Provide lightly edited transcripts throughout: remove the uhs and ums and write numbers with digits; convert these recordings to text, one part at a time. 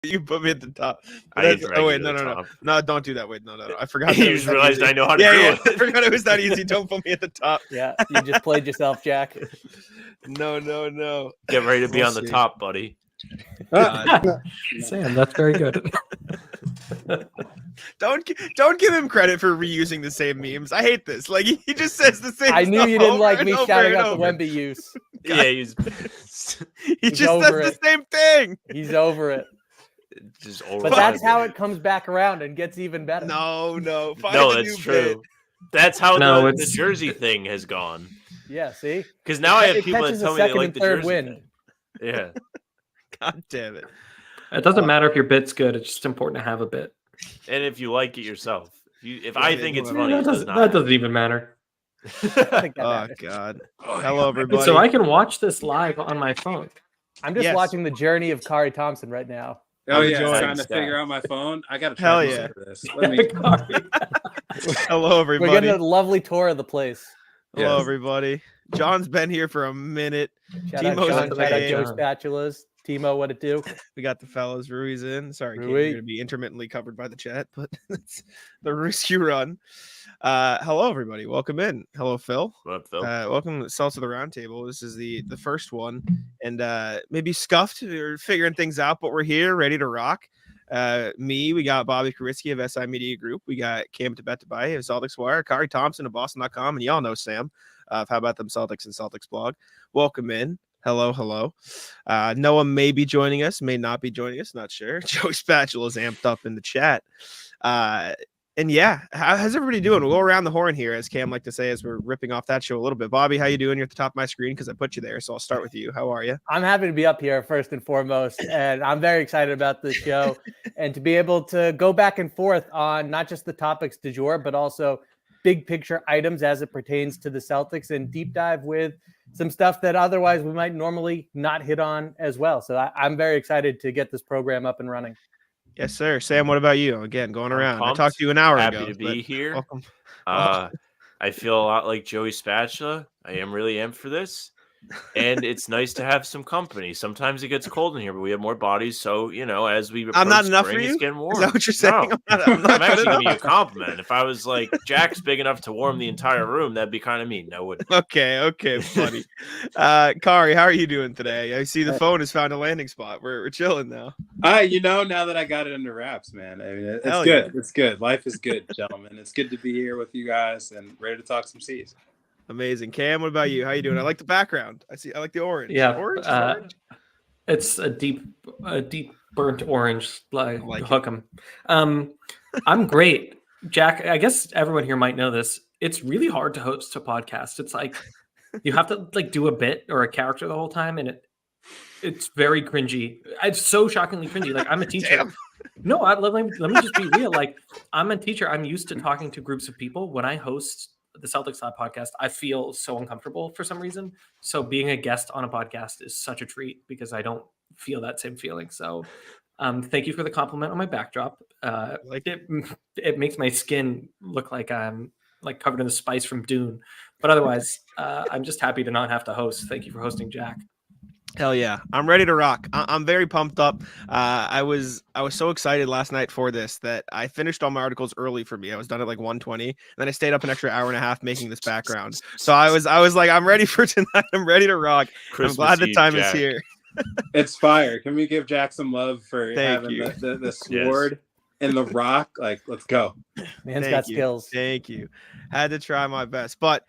You put me at the top. Oh wait, no, don't do that. Wait, no. I forgot. You just realized I know how to do it. I forgot it was that easy. Don't put me at the top. Yeah, you just played yourself, Jack. No. Get ready to be on the top, buddy. Sam, that's very good. Don't give him credit for reusing the same memes. I hate this. Like he just says the same. I knew you didn't like me shouting out the Wemby use. Yeah, he just says the same thing. He's over it. Just over but that's how it comes back around and gets even better. No. That's true. Bit. That's how the jersey thing has gone. Yeah, see? Because now I have people that tell me they like the jersey win. Yeah. God damn it. It doesn't matter if your bit's good. It's just important to have a bit. And if you like it yourself. If I think it's funny, that doesn't even matter. Oh, God. Hello, everybody. So I can watch this live on my phone. I'm just watching the journey of Khari Thompson right now. Oh, yeah. Trying to figure out my phone. I got to try for this. Hello, everybody. We're getting a lovely tour of the place. Hello, everybody. John's been here for a minute. Shout out Joe Spatulas. Timo, what it do? We got the fellas. Rui's in. Sorry, Rui. You're going to be intermittently covered by the chat, but it's the risk you run. Hello, everybody. Welcome in. Hello, Phil. What up, Phil? Welcome to Celts of the Roundtable. This is the first one, and maybe scuffed or figuring things out, but we're here, ready to rock. We got Bobby Krivitsky of SI Media Group. We got Cam Tabatabaie of Celtics Wire, Khari Thompson of Boston.com, and y'all know Sam of How About Them Celtics and CelticsBlog. Welcome in. Hello. Noah may be joining us, may not be joining us, not sure. Joey Spatula is amped up in the chat. And yeah, how's everybody doing? We'll go around the horn here, as Cam like to say, as we're ripping off that show a little bit. Bobby, how you doing? You're at the top of my screen because I put you there, so I'll start with you. How are you? I'm happy to be up here first and foremost, and I'm very excited about this show and to be able to go back and forth on not just the topics du jour, but also big picture items as it pertains to the Celtics and deep dive with some stuff that otherwise we might normally not hit on as well. So I'm very excited to get this program up and running. Yes, sir. Sam, what about you? Again, going around. I talked to you an hour ago. Happy to be here. Welcome. I feel a lot like Joey Spatula. I am really amped for this. And it's nice to have some company. Sometimes it gets cold in here, but we have more bodies. So, as we approach I'm not enough spring, for you? It's getting warm. Is that what you're saying? No. I'm actually giving you a compliment. If I was like, Jack's big enough to warm the entire room, that'd be kind of mean. No, wouldn't. Okay, buddy. Khari, how are you doing today? I see the phone has found a landing spot. We're chilling now. Now that I got it under wraps, man. I mean, it's good. Yeah. It's good. Life is good, gentlemen. It's good to be here with you guys and ready to talk some C's. Amazing. Cam, what about you? How you doing? I like the background. I like the orange. Yeah. Orange? It's a deep burnt orange, like hook 'em. I'm great. Jack, I guess everyone here might know this. It's really hard to host a podcast. It's like you have to do a bit or a character the whole time, and it's very cringy. It's so shockingly cringy. Like, I'm a teacher. Damn. No, let me just be real. Like, I'm a teacher. I'm used to talking to groups of people. When I host the Celtics Lab podcast, I feel so uncomfortable for some reason. So being a guest on a podcast is such a treat because I don't feel that same feeling. So thank you for the compliment on my backdrop. It makes my skin look like I'm covered in the spice from Dune. But otherwise, I'm just happy to not have to host. Thank you for hosting, Jack. Hell yeah. I'm ready to rock. I'm very pumped up. I was so excited last night for this that I finished all my articles early for me. I was done at 1:20, and then I stayed up an extra hour and a half making this background. So I was like, I'm ready for tonight. I'm ready to rock. I'm glad the time is here. It's fire. Can we give Jack some love for having the sword and the rock? Let's go. Man's got skills. Thank you. Had to try my best. But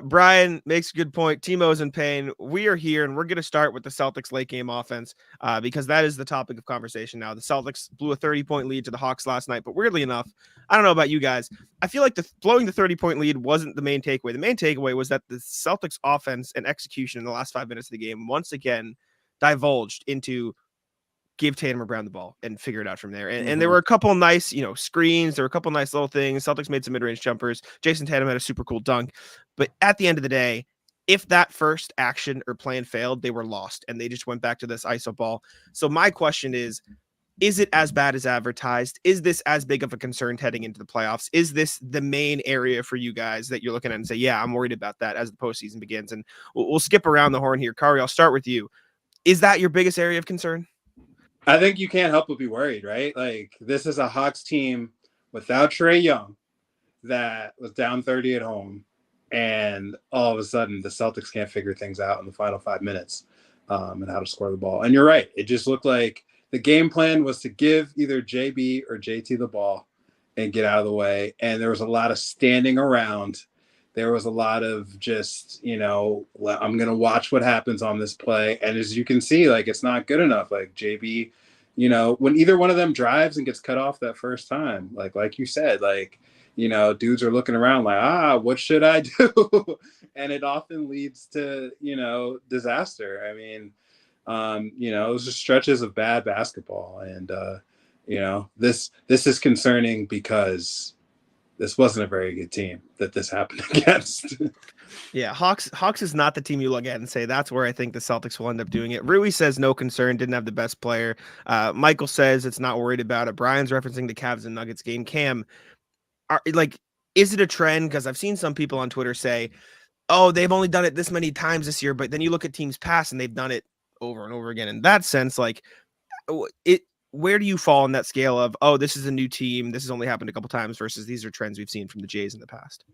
Brian makes a good point. Timo's in pain. We are here, and we're going to start with the Celtics late game offense because that is the topic of conversation now. The Celtics blew a 30-point lead to the Hawks last night, but weirdly enough, I don't know about you guys, I feel like blowing the 30-point lead wasn't the main takeaway. The main takeaway was that the Celtics offense and execution in the last 5 minutes of the game once again divulged into give Tatum or Brown the ball and figure it out from there. And there were a couple nice, screens. There were a couple nice little things. Celtics made some mid-range jumpers. Jason Tatum had a super cool dunk. But at the end of the day, if that first action or plan failed, they were lost and they just went back to this ISO ball. So my question is it as bad as advertised? Is this as big of a concern heading into the playoffs? Is this the main area for you guys that you're looking at and say, yeah, I'm worried about that as the postseason begins? And we'll skip around the horn here. Khari, I'll start with you. Is that your biggest area of concern? I think you can't help but be worried, right? Like, this is a Hawks team without Trae Young that was down 30 at home, and all of a sudden the Celtics can't figure things out in the final 5 minutes and how to score the ball. And you're right. It just looked like the game plan was to give either JB or JT the ball and get out of the way. And there was a lot of standing around. There was a lot of just, I'm going to watch what happens on this play. And as you can see, like, it's not good enough. Like, JB, when either one of them drives and gets cut off that first time, like you said, like, dudes are looking around like, what should I do? And it often leads to, disaster. I mean, it was just stretches of bad basketball. And, this is concerning because this wasn't a very good team that this happened against. Yeah, Hawks is not the team you look at and say that's where I think the Celtics will end up doing it. Rui says no concern, didn't have the best player. Michael says it's not worried about it. Brian's referencing the Cavs and Nuggets game. Cam, is it a trend? Because I've seen some people on Twitter say, oh, they've only done it this many times this year, but then you look at teams past and they've done it over and over again. In that sense, where do you fall on that scale of, oh, this is a new team, this has only happened a couple times, versus these are trends we've seen from the Jays in the past?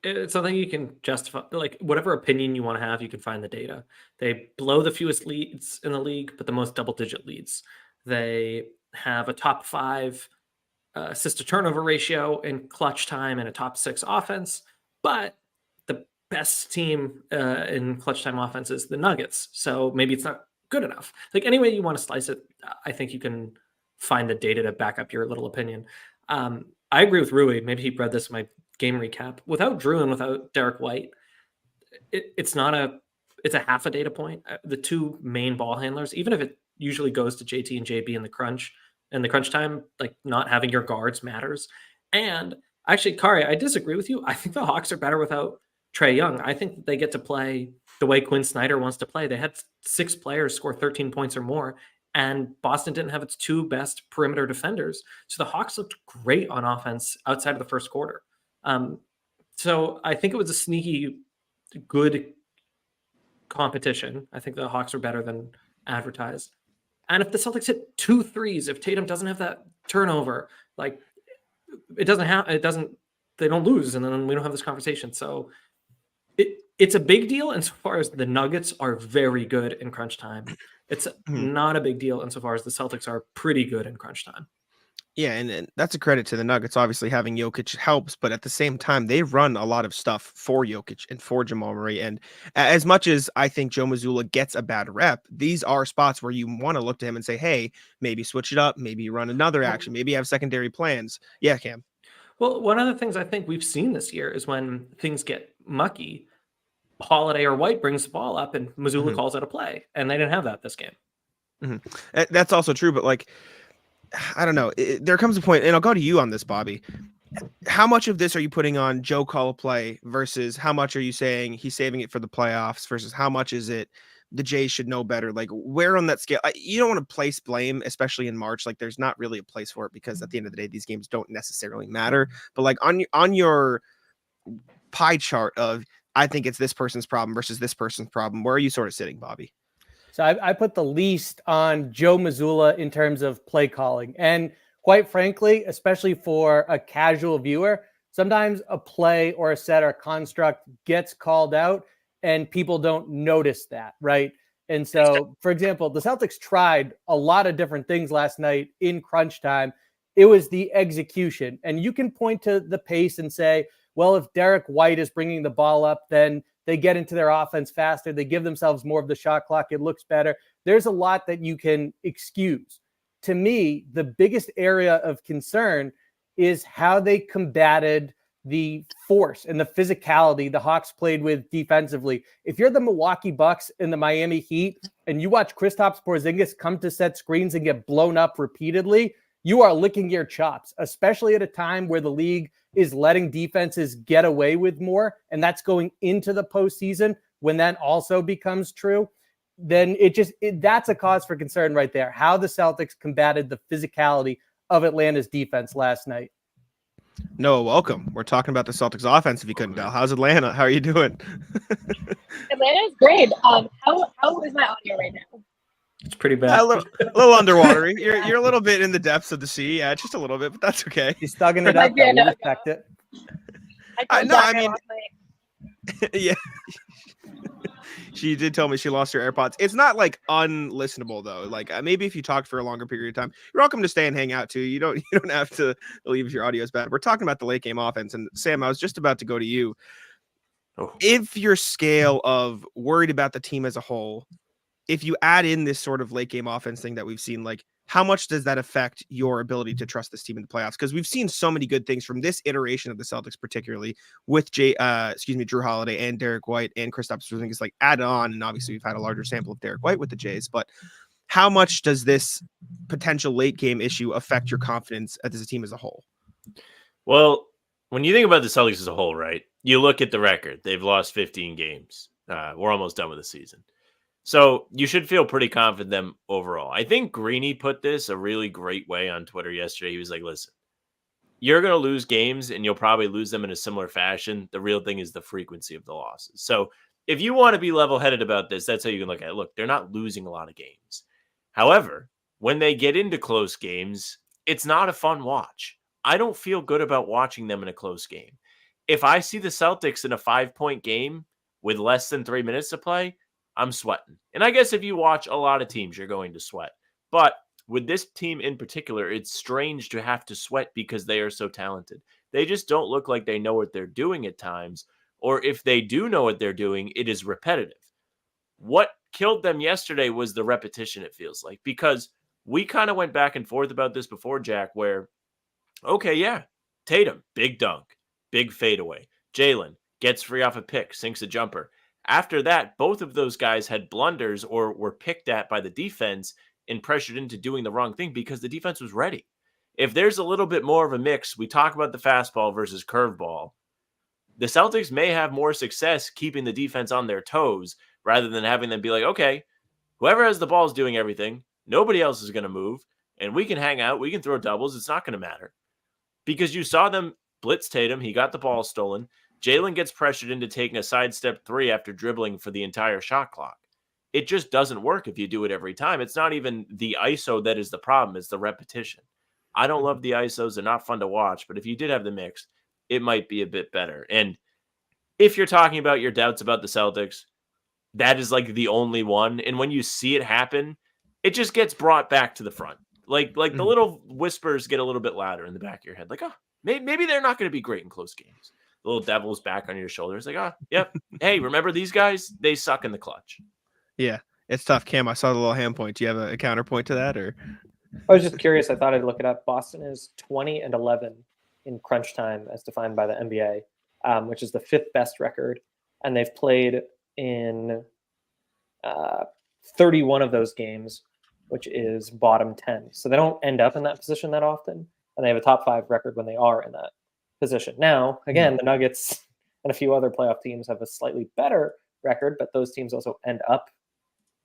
It's something you can justify, like whatever opinion you want to have, you can find the data. They blow the fewest leads in the league, but the most double-digit leads. They have a top 5 assist to turnover ratio in clutch time and a top 6 offense, but the best team in clutch time offense is the Nuggets. So maybe it's not good enough. Like, any way you want to slice it, I think you can find the data to back up your little opinion. I agree with Rui. Maybe he read this in my game recap. Without Drew and without Derek White, it's a half a data point. The two main ball handlers, even if it usually goes to JT and JB in the crunch time, like, not having your guards matters. And actually, Khari, I disagree with you. I think the Hawks are better without Trae Young. I think that they get to play the way Quinn Snyder wants to play. They had 6 players score 13 points or more, and Boston didn't have its 2 best perimeter defenders. So the Hawks looked great on offense outside of the first quarter. So I think it was a sneaky good competition. I think the Hawks are better than advertised. And if the Celtics hit 2 threes, if Tatum doesn't have that turnover, like, they don't lose, and then we don't have this conversation. So it's a big deal insofar as the Nuggets are very good in crunch time. It's not a big deal insofar as the Celtics are pretty good in crunch time. Yeah, and that's a credit to the Nuggets. Obviously, having Jokic helps, but at the same time, they run a lot of stuff for Jokic and for Jamal Murray. And as much as I think Joe Mazzulla gets a bad rep, these are spots where you want to look to him and say, hey, maybe switch it up, maybe run another action, maybe have secondary plans. Yeah, Cam. Well, one of the things I think we've seen this year is when things get mucky, Holiday or White brings the ball up and Mazzulla calls out a play, and they didn't have that this game. That's also true, but I don't know. There comes a point, and I'll go to you on this, Bobby. How much of this are you putting on Joe call a play versus how much are you saying he's saving it for the playoffs versus how much is it the Jays should know better? Like, where on that scale? You don't want to place blame, especially in March. Like, there's not really a place for it because at the end of the day, these games don't necessarily matter. But on your pie chart of, I think it's this person's problem versus this person's problem, where are you sort of sitting, Bobby? So I put the least on Joe Mazzulla in terms of play calling. And quite frankly, especially for a casual viewer, sometimes a play or a set or a construct gets called out and people don't notice that, right? And so, for example, the Celtics tried a lot of different things last night in crunch time. It was the execution. And you can point to the pace and say, well, if Derek White is bringing the ball up, then they get into their offense faster. They give themselves more of the shot clock. It looks better. There's a lot that you can excuse. To me, the biggest area of concern is how they combated the force and the physicality the Hawks played with defensively. If you're the Milwaukee Bucks and the Miami Heat and you watch Kristaps Porzingis come to set screens and get blown up repeatedly, you are licking your chops, especially at a time where the league is letting defenses get away with more, and that's going into the postseason when that also becomes true. Then that's a cause for concern right there, how the Celtics combated the physicality of Atlanta's defense last night. Noah, welcome. We're talking about the Celtics offense, if you couldn't tell. How's Atlanta? How are you doing? Atlanta is great. How is my audio right now? It's pretty bad. A little underwatery. You're a little bit in the depths of the sea. Yeah, just a little bit, but that's okay. He's thugging it Might up. be Though. We enough. respect it. I No, I told Zach mean- last night. Yeah. She did tell me she lost her AirPods. It's not like unlistenable though. Like maybe if you talked for a longer period of time, you're welcome to stay and hang out too. You don't have to leave if your audio is bad. We're talking about the late game offense, and Sam, I was just about to go to you. Oh. If your scale of worried about the team as a whole, if you add in this sort of late game offense thing that we've seen, like how much does that affect your ability to trust this team in the playoffs? Because we've seen so many good things from this iteration of the Celtics, particularly with Drew Holiday and Derek White and Kristaps Porzingis, like add on. And obviously we've had a larger sample of Derek White with the Jays, but how much does this potential late game issue affect your confidence as a team as a whole? Well, when you think about the Celtics as a whole, right, you look at the record. They've lost 15 games. We're almost done with the season. So you should feel pretty confident them overall. I think Greeny put this a really great way on Twitter yesterday. He was like, listen, you're going to lose games and you'll probably lose them in a similar fashion. The real thing is the frequency of the losses. So if you want to be level-headed about this, that's how you can look at it. Look, they're not losing a lot of games. However, when they get into close games, it's not a fun watch. I don't feel good about watching them in a close game. If I see the Celtics in a 5-point game with less than 3 minutes to play, I'm sweating. And I guess if you watch a lot of teams, you're going to sweat. But with this team in particular, it's strange to have to sweat because they are so talented. They just don't look like they know what they're doing at times. Or if they do know what they're doing, it is repetitive. What killed them yesterday was the repetition, it feels like. Because we kind of went back and forth about this before, Jack, where, okay, yeah, Tatum, big dunk, big fadeaway. Jalen gets free off a pick, sinks a jumper. After that, both of those guys had blunders or were picked at by the defense and pressured into doing the wrong thing because the defense was ready. If there's a little bit more of a mix, we talk about the fastball versus curveball. The Celtics may have more success keeping the defense on their toes rather than having them be like, okay, whoever has the ball is doing everything. Nobody else is going to move, and we can hang out. We can throw doubles. It's not going to matter. Because you saw them blitz Tatum. He got the ball stolen. Jalen gets pressured into taking a sidestep three after dribbling for the entire shot clock. It just doesn't work if you do it every time. It's not even the ISO that is the problem. It's the repetition. I don't love the ISOs. They're not fun to watch, but if you did have the mix, it might be a bit better. And if you're talking about your doubts about the Celtics, that is like the only one. And when you see it happen, it just gets brought back to the front. Like the little whispers get a little bit louder in the back of your head. Like, oh, maybe they're not going to be great in close games. The little devil's back on your shoulders. Like, oh, yep. Hey, remember these guys? They suck in the clutch. Yeah, it's tough. Cam, I saw the little hand point. Do you have a counterpoint to that, or? I was just curious. I thought I'd look it up. Boston is 20-11 in crunch time as defined by the NBA, which is the 5th best record. And they've played in 31 of those games, which is bottom 10. So they don't end up in that position that often. And they have a top 5 record when they are in that position. Now, again, the Nuggets and a few other playoff teams have a slightly better record, but those teams also end up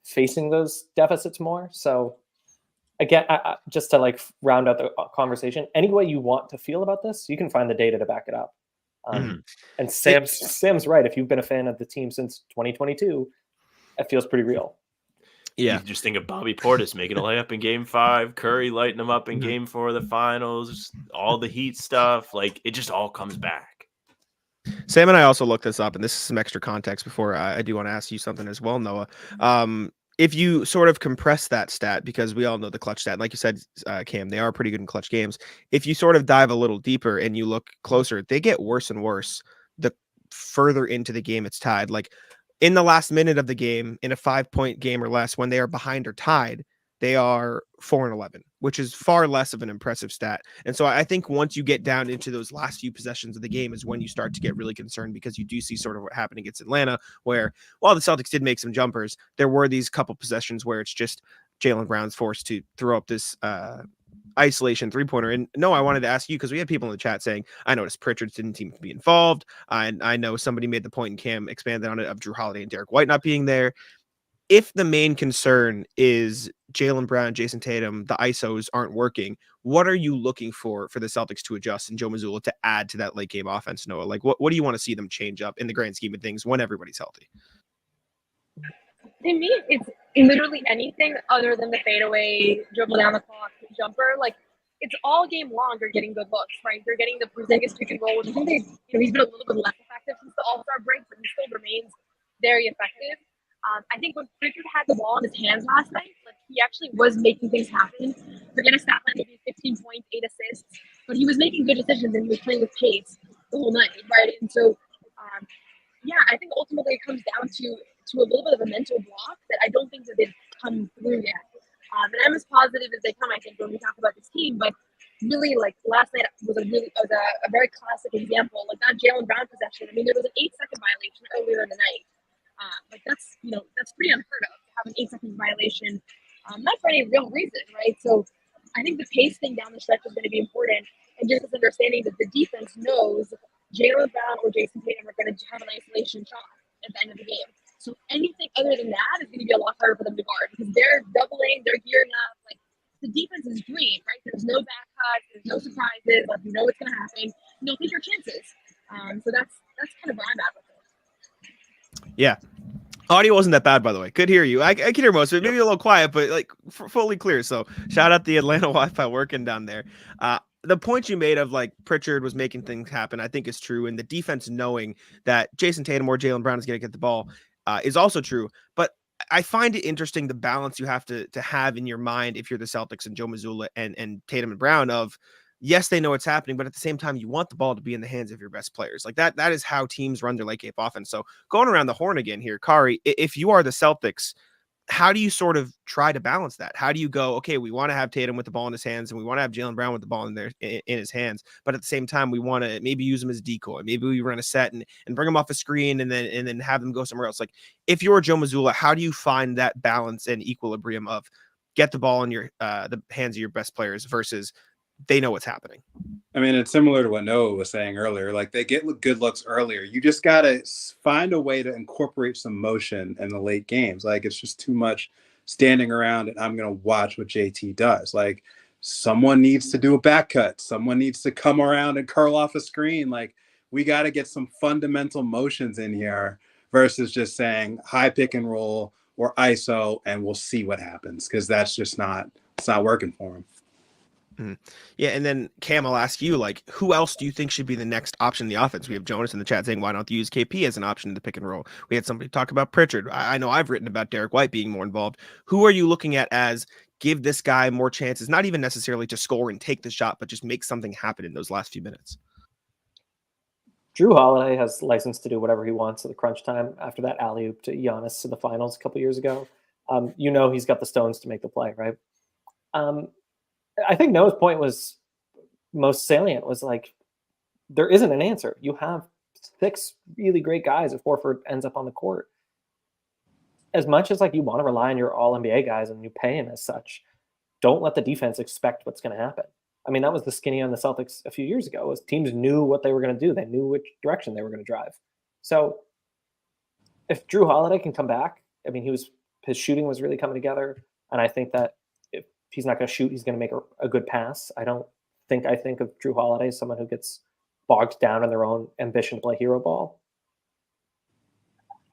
facing those deficits more. So again, just to like round out the conversation, any way you want to feel about this, you can find the data to back it up. And Sam's right. If you've been a fan of the team since 2022, it feels pretty real. Yeah. You just think of Bobby Portis making a layup in game 5, Curry lighting him up in game 4 of the finals, all the Heat stuff. Like, it just all comes back. Sam and I also looked this up, and this is some extra context before I do want to ask you something as well, Noah. If you sort of compress that stat, because we all know the clutch stat, like you said, Cam, they are pretty good in clutch games. If you sort of dive a little deeper and you look closer, they get worse and worse the further into the game it's tied. Like, in the last minute of the game, in a 5-point game or less, when they are behind or tied, they are 4-11, which is far less of an impressive stat. And so I think once you get down into those last few possessions of the game is when you start to get really concerned, because you do see sort of what happened against Atlanta, where while the Celtics did make some jumpers, there were these couple possessions where it's just Jaylen Brown's forced to throw up this isolation 3-pointer. And no, I wanted to ask you, because we had people in the chat saying, I noticed Pritchard didn't seem to be involved. And I know somebody made the point, and Cam expanded on it, of Drew Holiday and Derek White not being there. If the main concern is Jaylen Brown, Jason Tatum, the ISOs aren't working, what are you looking for the Celtics to adjust and Joe Mazzulla to add to that late game offense, Noah? Like, what do you want to see them change up in the grand scheme of things when everybody's healthy? To me, it's literally anything other than the fadeaway, dribble down the clock, jumper. Like, it's all game long. You're getting good looks, right? You're getting the Porzingis pick and roll, which I think he's been a little bit less effective since the All-Star break, but he still remains very effective. I think when Pritchard had the ball in his hands last night, like, he actually was making things happen. Forget a stat line, maybe 15 points, 8 assists, but he was making good decisions and he was playing with pace the whole night, right? And so, yeah, I think ultimately it comes down to a little bit of a mental block that I don't think that they've come through yet. And I'm as positive as they come, I think, when we talk about this team. But really, like, last night was a very classic example. Like, that Jaylen Brown possession. I mean, there was an 8-second violation earlier in the night. Like, that's pretty unheard of to have an 8-second violation, not for any real reason, right? So I think the pace thing down the stretch is going to be important, and just this understanding that the defense knows Jaylen Brown or Jason Tatum are going to have an isolation shot at the end of the game. So anything other than that is going to be a lot harder for them to guard because they're doubling, they're gearing up. Like, the defense is green, right? There's no back cuts, there's no surprises. Like, you know what's going to happen. You'll take your chances. So that's kind of where I'm at with it. Yeah. Audio wasn't that bad, by the way. Could hear you. I could hear most of it. Maybe a little quiet, but like fully clear. So shout out the Atlanta Wi-Fi working down there. The point you made of like Pritchard was making things happen, I think is true. And the defense knowing that Jason Tatum or Jaylen Brown is going to get the ball is also true. But I find it interesting the balance you have to have in your mind if you're the Celtics and Joe Mazzulla and Tatum and Brown of, yes, they know what's happening, but at the same time, you want the ball to be in the hands of your best players. Like that is how teams run their late game offense. So going around the horn again here, Khari, if you are the Celtics, how do you sort of try to balance that? How do you go, okay, we want to have Tatum with the ball in his hands and we want to have Jaylen Brown with the ball in his hands, but at the same time, we want to maybe use him as a decoy. Maybe we run a set and bring him off a screen and then have them go somewhere else. Like if you're Joe Mazzulla, how do you find that balance and equilibrium of get the ball in your the hands of your best players versus they know what's happening? I mean, it's similar to what Noah was saying earlier. Like, they get good looks earlier. You just got to find a way to incorporate some motion in the late games. Like, it's just too much standing around and I'm going to watch what JT does. Like, someone needs to do a back cut. Someone needs to come around and curl off a screen. Like, we got to get some fundamental motions in here versus just saying high pick and roll or ISO and we'll see what happens, because that's just it's not working for him. Yeah, and then Cam, I'll ask you, like, who else do you think should be the next option in the offense? We have Jonas in the chat saying, why don't you use KP as an option in the pick and roll? We had somebody talk about Pritchard. I know I've written about Derek White being more involved. Who are you looking at as give this guy more chances, not even necessarily to score and take the shot, but just make something happen in those last few minutes? Drew Holiday has license to do whatever he wants at the crunch time after that alley-oop to Giannis in the finals a couple years ago. He's got the stones to make the play, right? I think Noah's point was most salient, was like, there isn't an answer. You have 6 really great guys if Horford ends up on the court. As much as like you want to rely on your all-NBA guys and you pay him as such, don't let the defense expect what's going to happen. I mean, that was the skinny on the Celtics a few years ago, was teams knew what they were going to do. They knew which direction they were going to drive. So if Drew Holiday can come back, I mean, his shooting was really coming together. And I think that he's not going to shoot, he's going to make a good pass. I think of Drew Holiday as someone who gets bogged down in their own ambition to play hero ball.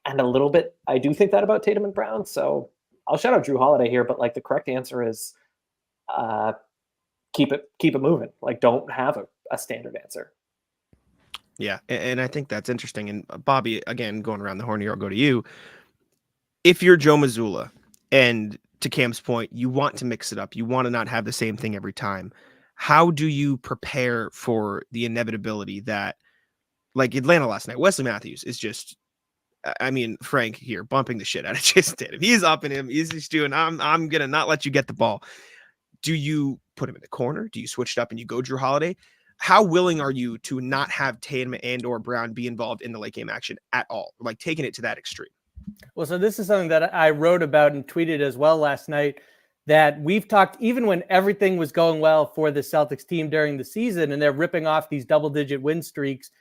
And a little bit, I do think that about Tatum and Brown. So I'll shout out Drew Holiday here, but like the correct answer is keep it moving. Like, don't have a standard answer. Yeah, and I think that's interesting. And Bobby, again, going around the horn here, I'll go to you. If you're Joe Mazzulla, and to Cam's point, you want to mix it up. You want to not have the same thing every time. How do you prepare for the inevitability that, like Atlanta last night, Wesley Matthews is just, I mean, Frank here bumping the shit out of Jason Tatum. He's up in him. He's just doing, I'm going to not let you get the ball. Do you put him in the corner? Do you switch it up and you go Drew Holiday? How willing are you to not have Tatum and or Brown be involved in the late game action at all? Like taking it to that extreme? Well, so this is something that I wrote about and tweeted as well last night, that we've talked, even when everything was going well for the Celtics team during the season and they're ripping off these double-digit win streaks,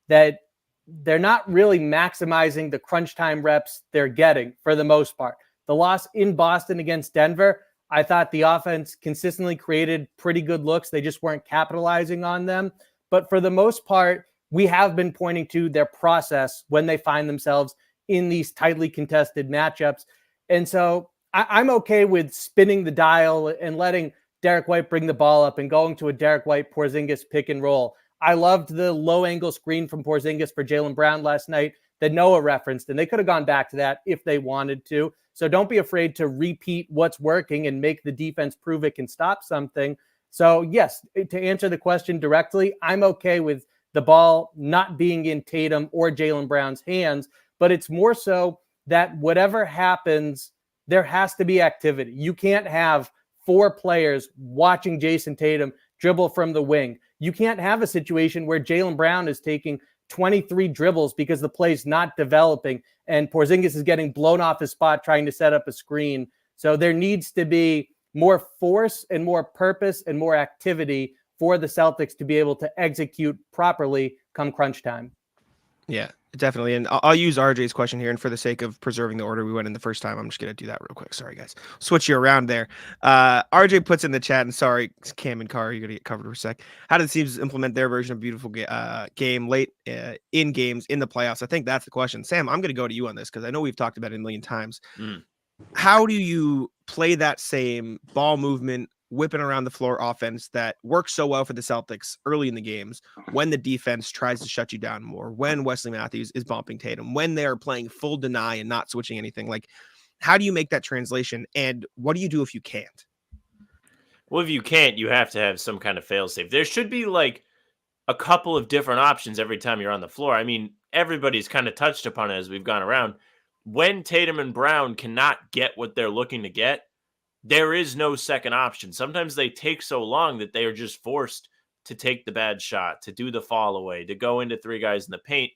that they're not really maximizing the crunch time reps they're getting for the most part. The loss in Boston against Denver, I thought the offense consistently created pretty good looks. They just weren't capitalizing on them. But for the most part, we have been pointing to their process when they find themselves in these tightly contested matchups. And so I'm okay with spinning the dial and letting Derek White bring the ball up and going to a Derek White Porzingis pick and roll. I loved the low angle screen from Porzingis for Jaylen Brown last night that Noah referenced, and they could have gone back to that if they wanted to. So don't be afraid to repeat what's working and make the defense prove it can stop something. So yes, to answer the question directly, I'm okay with the ball not being in Tatum or Jaylen Brown's hands, but it's more so that whatever happens, there has to be activity. You can't have 4 players watching Jason Tatum dribble from the wing. You can't have a situation where Jaylen Brown is taking 23 dribbles because the play's not developing and Porzingis is getting blown off his spot trying to set up a screen. So there needs to be more force and more purpose and more activity for the Celtics to be able to execute properly come crunch time. Yeah, definitely. And I'll use RJ's question here. And for the sake of preserving the order we went in the first time, I'm just going to do that real quick. Sorry, guys. Switch you around there. RJ puts in the chat, and sorry, Cam and Khari, you're going to get covered for a sec. How do the teams implement their version of beautiful game late in games in the playoffs? I think that's the question. Sam, I'm going to go to you on this because I know we've talked about it a million times. How do you play that same ball movement, whipping around the floor offense that works so well for the Celtics early in the games when the defense tries to shut you down more, when Wesley Matthews is bumping Tatum, when they're playing full deny and not switching anything? Like, how do you make that translation? And what do you do if you can't? Well, if you can't, you have to have some kind of fail-safe. There should be like a couple of different options every time you're on the floor. I mean, everybody's kind of touched upon it as we've gone around. When Tatum and Brown cannot get what they're looking to get, there is no second option. Sometimes they take so long that they are just forced to take the bad shot, to do the fall away, to go into 3 guys in the paint.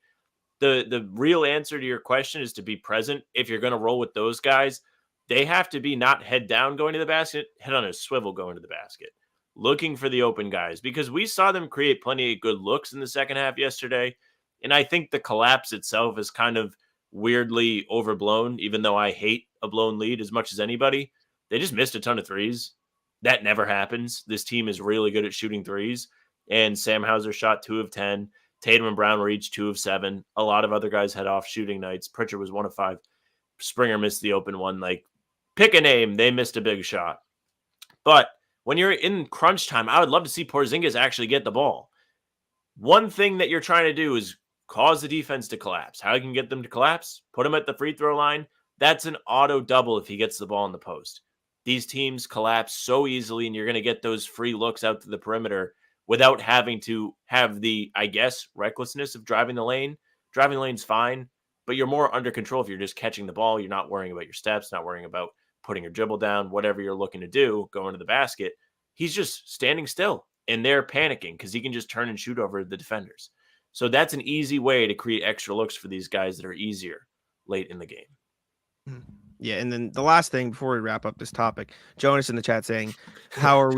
The real answer to your question is to be present. If you're going to roll with those guys, they have to be not head down going to the basket, head on a swivel going to the basket, looking for the open guys, because we saw them create plenty of good looks in the second half yesterday. And I think the collapse itself is kind of weirdly overblown, even though I hate a blown lead as much as anybody. They just missed a ton of threes. That never happens. This team is really good at shooting threes. And Sam Hauser shot 2 of 10. Tatum and Brown were each 2 of 7. A lot of other guys had off shooting nights. Pritchard was 1 of 5. Springer missed the open one. Like, pick a name. They missed a big shot. But when you're in crunch time, I would love to see Porzingis actually get the ball. One thing that you're trying to do is cause the defense to collapse. How you can get them to collapse? Put them at the free throw line. That's an auto double if he gets the ball in the post. These teams collapse so easily, and you're going to get those free looks out to the perimeter without having to have the, I guess, recklessness of driving the lane. Driving the lane's fine, but you're more under control if you're just catching the ball. You're not worrying about your steps, not worrying about putting your dribble down, whatever you're looking to do, going to the basket. He's just standing still, and they're panicking because he can just turn and shoot over the defenders. So that's an easy way to create extra looks for these guys that are easier late in the game. Yeah, and then the last thing before we wrap up this topic, Jonas in the chat saying, how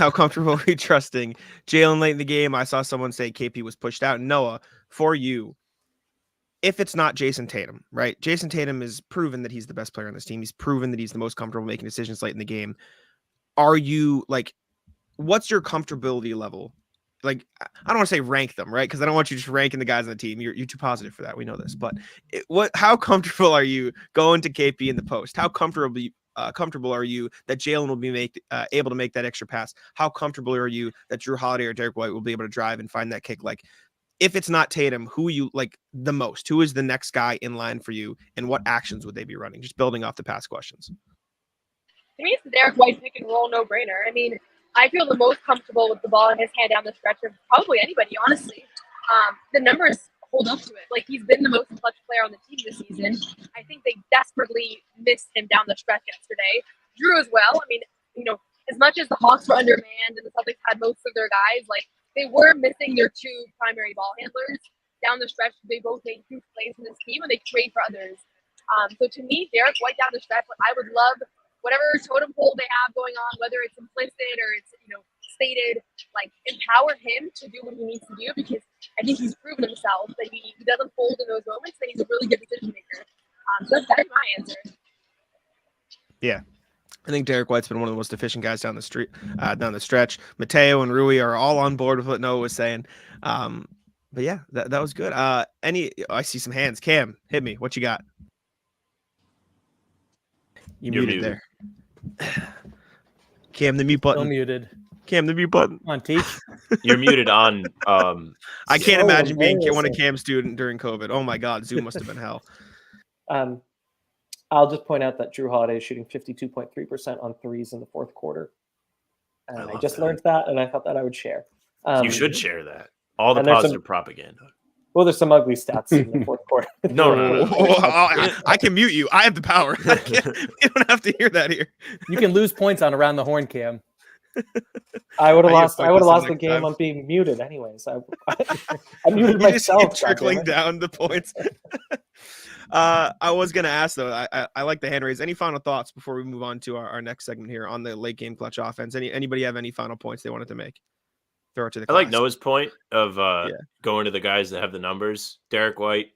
comfortable are we trusting Jaylen late in the game? I saw someone say KP was pushed out. Noah, for you, if it's not Jason Tatum, right? Jason Tatum has proven that he's the best player on this team. He's proven that he's the most comfortable making decisions late in the game. Are you like, what's your comfortability level? Like, I don't want to say rank them, right? Because I don't want you just ranking the guys on the team. You're too positive for that. We know this. But how comfortable are you going to KP in the post? How comfortable are you that Jaylen will be able to make that extra pass? How comfortable are you that Drew Holiday or Derek White will be able to drive and find that kick? Like, if it's not Tatum, who you like the most? Who is the next guy in line for you? And what actions would they be running? Just building off the past questions. To me, it's the Derek White pick and roll no-brainer. I mean, I feel the most comfortable with the ball in his hand down the stretch of probably anybody, honestly. The numbers hold up to it. Like, he's been the most clutch player on the team this season. I think they desperately missed him down the stretch yesterday. Drew as well. I mean, as much as the Hawks were undermanned and the Celtics had most of their guys, like, they were missing their 2 primary ball handlers down the stretch. They both made huge plays in this team, and they trade for others. So to me, Derek White down the stretch, I would love whatever totem pole they have going on, whether it's implicit or it's, stated, like, empower him to do what he needs to do, because I think he's proven himself that he doesn't fold in those moments, that he's a really good decision maker. So that's my answer. Yeah. I think Derek White's been one of the most efficient guys down the stretch. Mateo and Rui are all on board with what Noah was saying. But yeah, that was good. I see some hands. Cam, hit me. What you got? You're muted there. Cam, the mute Still button. muted. Cam, the mute button. Come on, teach. You're muted on. I can't So imagine being one of embarrassing. Cam's student during COVID. Oh my God, Zoom must have been hell. I'll just point out that Drew Holiday is shooting 52.3% on threes in the fourth quarter. And I love just that. learned that, and I thought that I would share. You should share that. All the and there's positive propaganda. Well, there's some ugly stats in the fourth quarter. No. I can mute you. I have the power. You don't have to hear that here. You can lose points on Around the Horn, Cam. I would have I lost. get I would have focused lost the next game time. on being muted, anyways. I muted You just keep myself. trickling goddammit. down the points. I was gonna ask though. I like the hand raise. Any final thoughts before we move on to our next segment here on the late game clutch offense? Anybody have any final points they wanted to make? Throw it to the I like class. Noah's point of going to the guys that have the numbers. Derek White,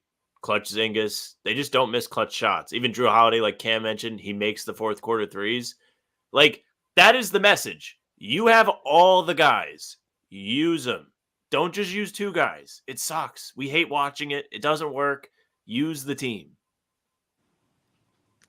Clutch Zingas. They just don't miss clutch shots. Even Drew Holiday, like Cam mentioned, he makes the fourth quarter threes. Like, that is the message. You have all the guys. Use them. Don't just use two guys. It sucks. We hate watching it. It doesn't work. Use the team.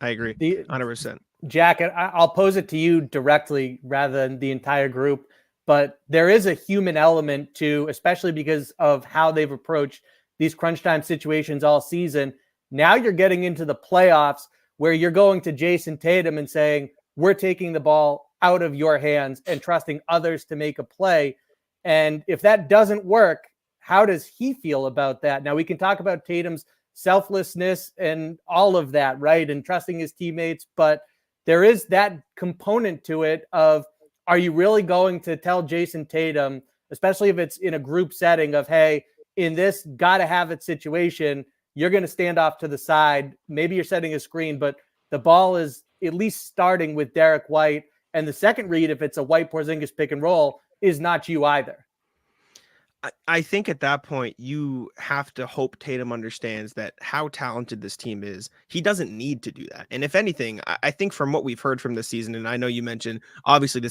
I agree. 100%. Jack, I'll pose it to you directly rather than the entire group. But there is a human element to, especially because of how they've approached these crunch time situations all season. Now you're getting into the playoffs where you're going to Jason Tatum and saying, we're taking the ball out of your hands and trusting others to make a play. And if that doesn't work, how does he feel about that? Now we can talk about Tatum's selflessness and all of that, right? And trusting his teammates. But there is that component to it of, are you really going to tell Jason Tatum, especially if it's in a group setting of, hey, in this gotta have it situation, you're going to stand off to the side. Maybe you're setting a screen, but the ball is at least starting with Derek White. And the second read, if it's a White Porzingis pick and roll, is not you either. I think at that point, you have to hope Tatum understands that how talented this team is. He doesn't need to do that. And if anything, I think from what we've heard from this season, and I know you mentioned, obviously the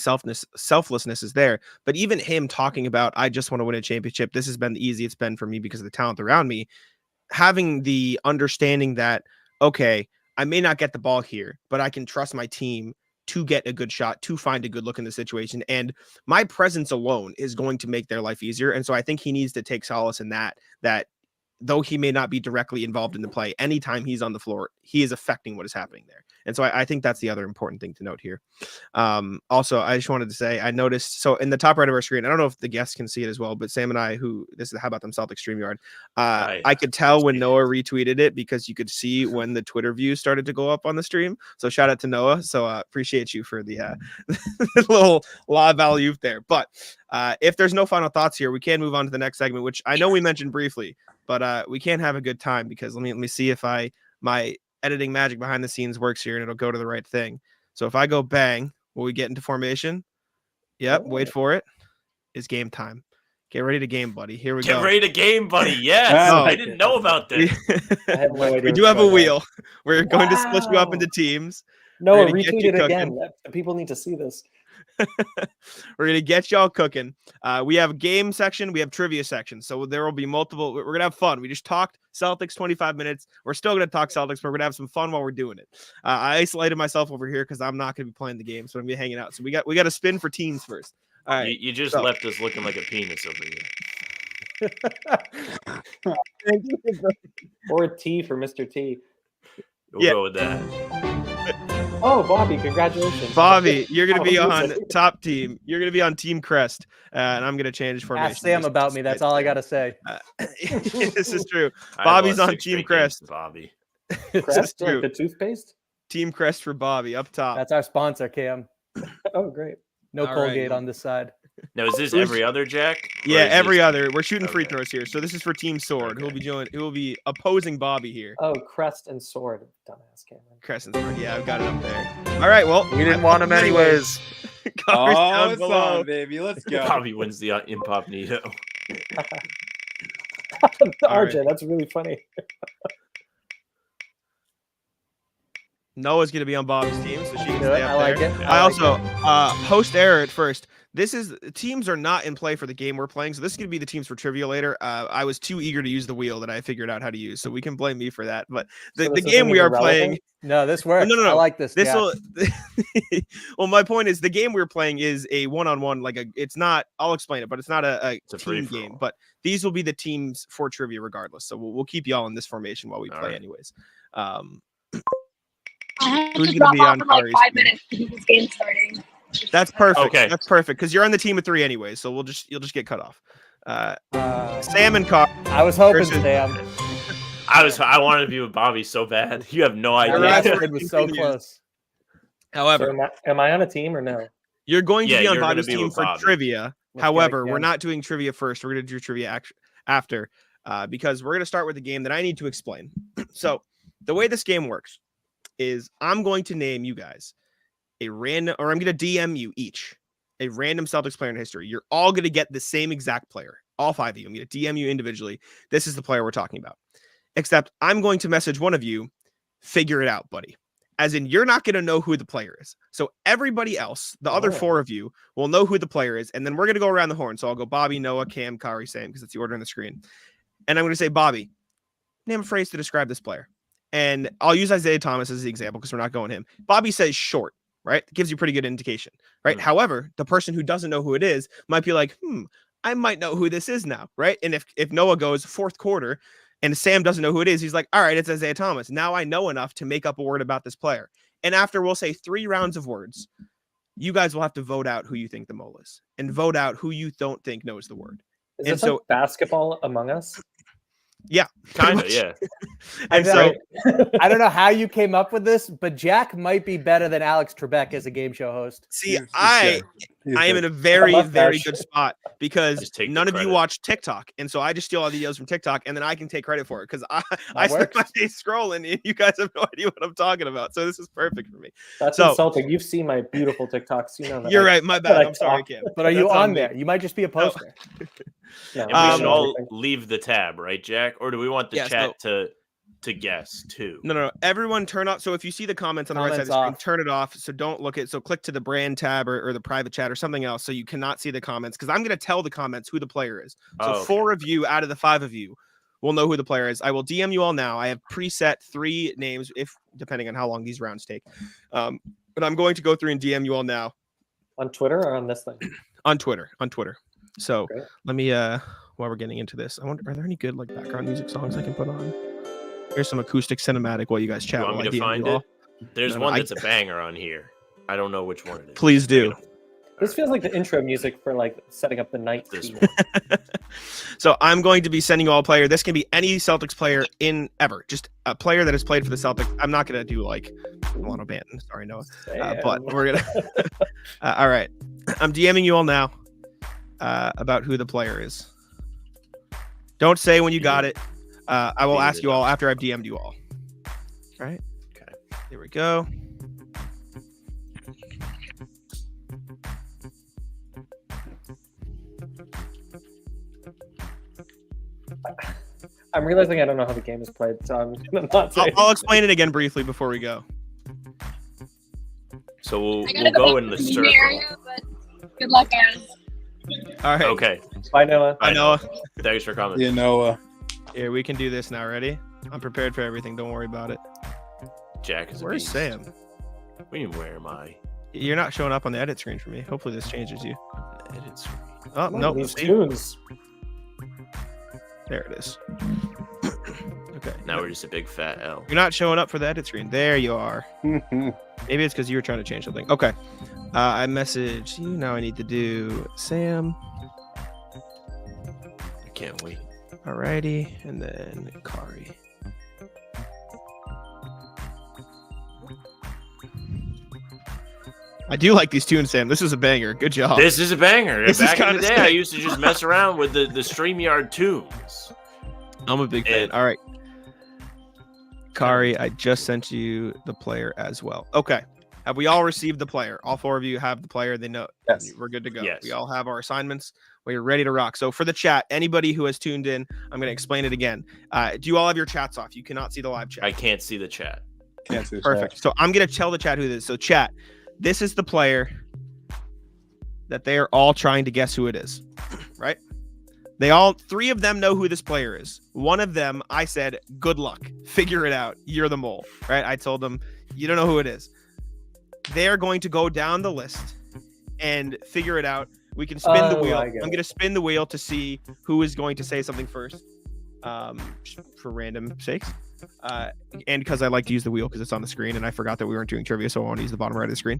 selflessness is there, but even him talking about, I just want to win a championship. This has been the easy it's been for me because of the talent around me. Having the understanding that, okay, I may not get the ball here, but I can trust my team to get a good shot, to find a good look in the situation. And my presence alone is going to make their life easier. And so I think he needs to take solace in that though he may not be directly involved in the play, anytime he's on the floor, he is affecting what is happening there. And so I think that's the other important thing to note here. Also, I just wanted to say, I noticed, so in the top right of our screen, I don't know if the guests can see it as well, but Sam and I, this is How About Them Celtics StreamYard, I could tell when Noah retweeted it because you could see when the Twitter views started to go up on the stream. So shout out to Noah. So appreciate you for the little live value there. But if there's no final thoughts here, we can move on to the next segment, which I know we mentioned briefly, but we can't have a good time because let me see if my editing magic behind the scenes works here and it'll go to the right thing. So if I go bang, will we get into formation? Yep. Wait for it. It's game time. Get ready to game, buddy. Here we go. Get ready to game, buddy. Yes. I didn't know about this. I have no idea We do what's have a going on. wheel. We're going to split you up Wow. into teams. No, We're gonna get retweet you it again. cooking. People need to see this. We're gonna get y'all cooking. We have a game section, we have trivia section, so there will be multiple. We're gonna have fun. We just talked Celtics 25 minutes. We're still gonna talk Celtics, but we're gonna have some fun while we're doing it. I isolated myself over here because I'm not gonna be playing the game, so I'm gonna be hanging out. So we got to spin for teams first. All right, You just so- left us looking like a penis over here. Or a T for Mr. T. We'll Yeah. go with that. Oh, Bobby, congratulations. Bobby, you're gonna be Oh, on top team. You're gonna be on Team Crest, and I'm gonna change formation. Ask Sam just about me. That's all I got to say. This is true. I've Bobby's lost on 6 Team straight games Crest. to Bobby. This is Crest, like true. the toothpaste? Team Crest for Bobby up top. That's our sponsor, Cam. Oh, great. No All right. Colgate on this side. Now, is this Who's- every other Jack? Or Yeah, is every this- other. We're shooting free Okay. throws here, so this is for Team Sword. Okay. Who will be opposing Bobby here. Oh, Crest and Sword. Dumbass Cameron. Crescent Sword. Yeah, I've got it up there. All right, well, We didn't want him anyways. Covers Oh, down it's below. on, baby. Let's go. Bobby wins the incognito. All RJ, that's really funny. Noah's going to be on Bobby's team, so she can stay up I like there. it. I also host error at first. Teams are not in play for the game we're playing, so this is going to be the teams for trivia later. I was too eager to use the wheel that I figured out how to use, so we can blame me for that. But the game we are playing. No, this works. No. I like this. This will. Well, my point is the game we're playing is a one-on-one. It's not. I'll explain it, but it's not a team game. But these will be the teams for trivia regardless. So we'll keep y'all in this formation while we play, anyways. Who's going to be on like 5 minutes to this game starting? That's perfect. Okay. That's perfect because you're on the team of 3 anyway, so you'll just get cut off. Sam and Khari. I was hoping Sam. I wanted to be with Bobby so bad. You have no idea. It was so close. However, So am I on a team or no? you're going to be on you're gonna Bobby's be team with for Bobby. trivia. Let's However, get it, we're Ken. not doing trivia first. We're going to do trivia after because we're going to start with a game that I need to explain. So the way this game works is I'm going to name you guys I'm going to DM you each a random Celtics player in history. You're all going to get the same exact player. All 5 of you. I'm going to DM you individually. This is the player we're talking about. Except I'm going to message one of you, figure it out, buddy. As in, you're not going to know who the player is. So everybody else, the other 4 of you, will know who the player is. And then we're going to go around the horn. So I'll go Bobby, Noah, Cam, Khari, Sam, because it's the order on the screen. And I'm going to say, Bobby, name a phrase to describe this player. And I'll use Isaiah Thomas as the example because we're not going him. Bobby says short, right? It gives you pretty good indication, right? Mm-hmm. However, the person who doesn't know who it is might be like, I might know who this is now, right? And if Noah goes 4th quarter and Sam doesn't know who it is, he's like, all right, it's Isaiah Thomas. Now I know enough to make up a word about this player. And after we'll say 3 rounds of words, you guys will have to vote out who you think the mole is and vote out who you don't think knows the word. Is And this so- like basketball Among Us? Yeah, Kind of, yeah. And so I don't know how you came up with this, but Jack might be better than Alex Trebek as a game show host. see, He's I am in a very, love that very shit. good spot because Just take the none of you credit. watch TikTok. And so I just steal all the videos from TikTok and then I can take credit for it because I spent my works. day scrolling and you guys have no idea what I'm talking about. So this is perfect for me. That's So- insulting. You've seen my beautiful TikToks. You know that. You're right. My bad. I I'm sorry, talk. Cam. But are you That's on me. there? You might just be a poster. No, And we Um, should all leave the tab, right, Jack? Or do we want the Yes, chat to guess too? No. Everyone turn off. So if you see the comments on the right side of Comments the screen, off. turn it off. So don't look at. So click to the brand tab or the private chat or something else so you cannot see the comments because I'm going to tell the comments who the player is. So Oh, okay. 4 of you out of the 5 of you will know who the player is. I will DM you all now. I have preset 3 names, if depending on how long these rounds take. But I'm going to go through and DM you all now on Twitter or on this thing. on Twitter. So Great. let me while we're getting into this, I wonder, are there any good like background music songs I can put on? Here's some acoustic cinematic while you guys chat. You want while me I to DM find you all. it? There's No, one I- that's a banger on here. I don't know which one it is. Please do. This feels like the intro music for like setting up the night. This feed. one. So I'm going to be sending you all a player. This can be any Celtics player in ever, just a player that has played for the Celtics. I'm not going to do like Milano Banton. Sorry, Noah. But we're going to. All right. I'm DMing you all now about who the player is. Don't say when you got it. I will ask you all after I've DM'd you all. All right. Okay. Here we go. I'm realizing I don't know how the game is played, so I'm gonna not say. I'll explain it again briefly before we go. So we'll I gotta go back in to the the circle. area, but good luck, guys. All right. Okay. Bye, Noah. I know. Thanks for coming. You know, Here, we can do this now. Ready? I'm prepared for everything. Don't worry about it. Jack is a Where's beast. Sam? Where am I? You're not showing up on the edit screen for me. Hopefully this changes you. Edit screen. Oh, no. These See? tunes. There it is. Okay. Now we're just a big fat L. You're not showing up for the edit screen. There you are. Maybe it's because you were trying to change something. Okay. I messaged you. Now I need to do Sam. I can't wait. Alrighty. And then Khari. I do like these tunes, Sam. This is a banger. Good job. This is a banger. This is Back in kinda the day, I sick. used to just mess around with the StreamYard tunes. I'm a big fan. It- All right. Khari, I just sent you the player as well. Okay. Have we all received the player? All 4 of you have the player. They know. Yes. We're good to go. Yes. We all have our assignments. We're ready to rock. So for the chat, anybody who has tuned in, I'm going to explain it again. Do you all have your chats off? You cannot see the live chat. I can't see the chat. Can't see the Perfect. chat. So I'm going to tell the chat who this is. So chat, this is the player that they are all trying to guess who it is, right? Three of them know who this player is. One of them, I said, good luck. Figure it out. You're the mole, right? I told them, you don't know who it is. They're going to go down the list and figure it out. We can spin the wheel. I'm going to spin the wheel to see who is going to say something first, for random sakes. And because I like to use the wheel because it's on the screen, and I forgot that we weren't doing trivia, so I want to use the bottom right of the screen.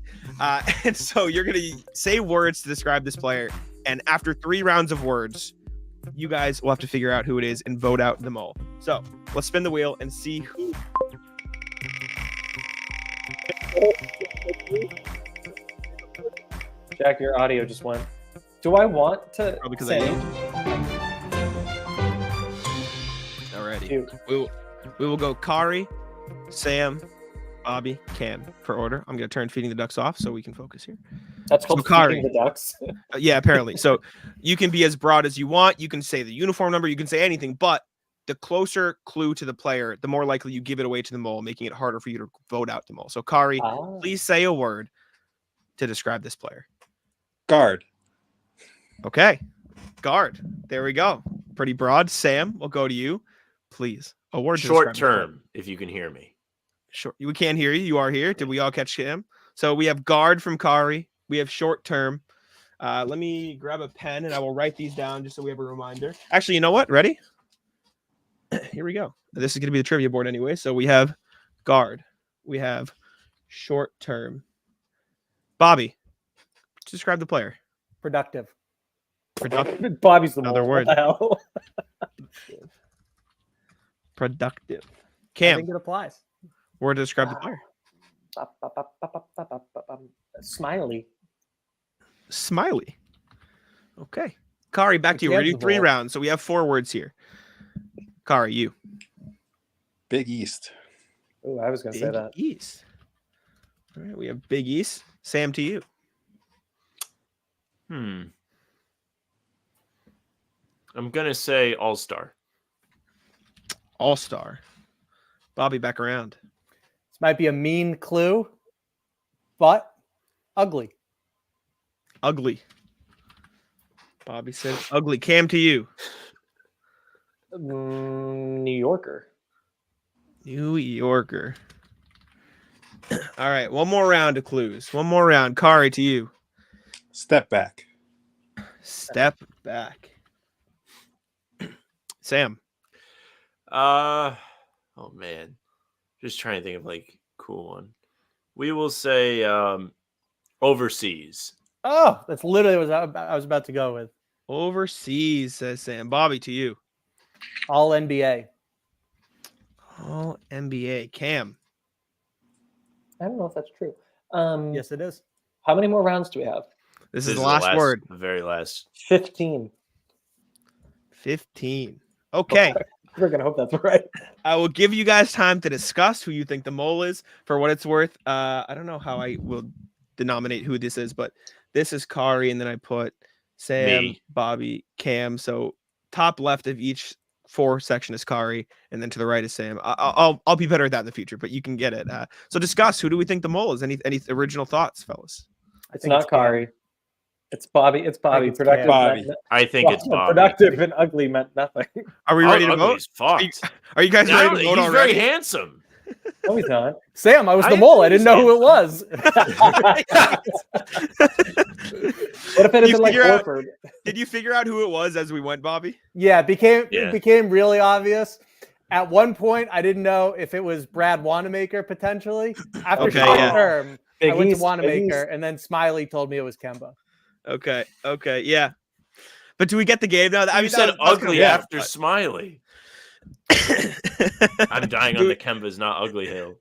And so you're going to say words to describe this player, and after 3 rounds of words, you guys will have to figure out who it is and vote out the mole. So let's spin the wheel and see who. Jack, your audio just went. Do I want to Probably because say? Alrighty. We will go Khari, Sam, Bobby, Cam for order. I'm going to turn feeding the ducks off so we can focus here. That's called Khari. feeding the ducks. Yeah, apparently. So you can be as broad as you want. You can say the uniform number. You can say anything. But the closer clue to the player, the more likely you give it away to the mole, making it harder for you to vote out the mole. So Khari, please say a word to describe this player. Guard. Okay. Guard. There we go. Pretty broad. Sam, we'll go to you. Please. A word to Short describe this player. term, if you can hear me. Sure. We can't hear you. You are here. Did we all catch him? So we have guard from Khari. We have short term. Let me grab a pen and I will write these down just so we have a reminder. Actually, you know what? Ready? Here we go. This is going to be the trivia board anyway. So we have guard. We have short term. Bobby, describe the player. Productive. Productive. Bobby's the Another mole. word. What the hell? Productive. I Cam, think it applies. word to describe the player. Smiley. Smiley. Okay. Khari, back to you. We're going to do 3 rounds. So we have 4 words here. Khari, you. Big East. Oh, I was going to say Big that. East. All right, we have Big East. Sam, to you. I'm gonna say All-Star. All-Star. Bobby, back around. This might be a mean clue, but ugly. Ugly. Bobby said ugly. Cam, to you. New Yorker. New Yorker. All right, one more round of clues. One more round. Khari, to you. Step back. Step back. Sam. Oh man, just trying to think of like cool one. We will say overseas. Oh, that's literally what I was about to go with. Overseas, says Sam. Bobby, to you. All NBA. All NBA. Cam. I don't know if that's true. Yes, it is. How many more rounds do we have? This is the last word. The very last. 15. 15. Okay. We're going to hope that's right. I will give you guys time to discuss who you think the mole is. For what it's worth, I don't know how I will denominate who this is, but this is Khari, and then I put Sam, Bobby, Cam. So top left of each 4 section is Khari, and then to the right is Sam. I'll be better at that in the future, but you can get it. So discuss, who do we think the mole is? Any original thoughts, fellas? I think It's not Khari. It's Bobby. It's Bobby. it's Productive. Bobby. I think it's Bobby. Productive and ugly meant nothing. Are we ready to Ugly vote? as fuck. Are you guys ready to vote He's already? very handsome. No, he's not. Sam, I was I the didn't mole. know I didn't he know was who it was. What if it had You been like figure out- Horford? Did you figure out who it was as we went, Bobby? Yeah, it Yeah. became really obvious. At one point, I didn't know if it was Brad Wanamaker potentially. After Okay, short yeah. term, Big I went East, to Big Wanamaker, East. and then Smiley told me it was Kemba. Okay, yeah. But do we get the game now? You said ugly yeah. after Smiley. I'm dying on the Kemba's not ugly hill.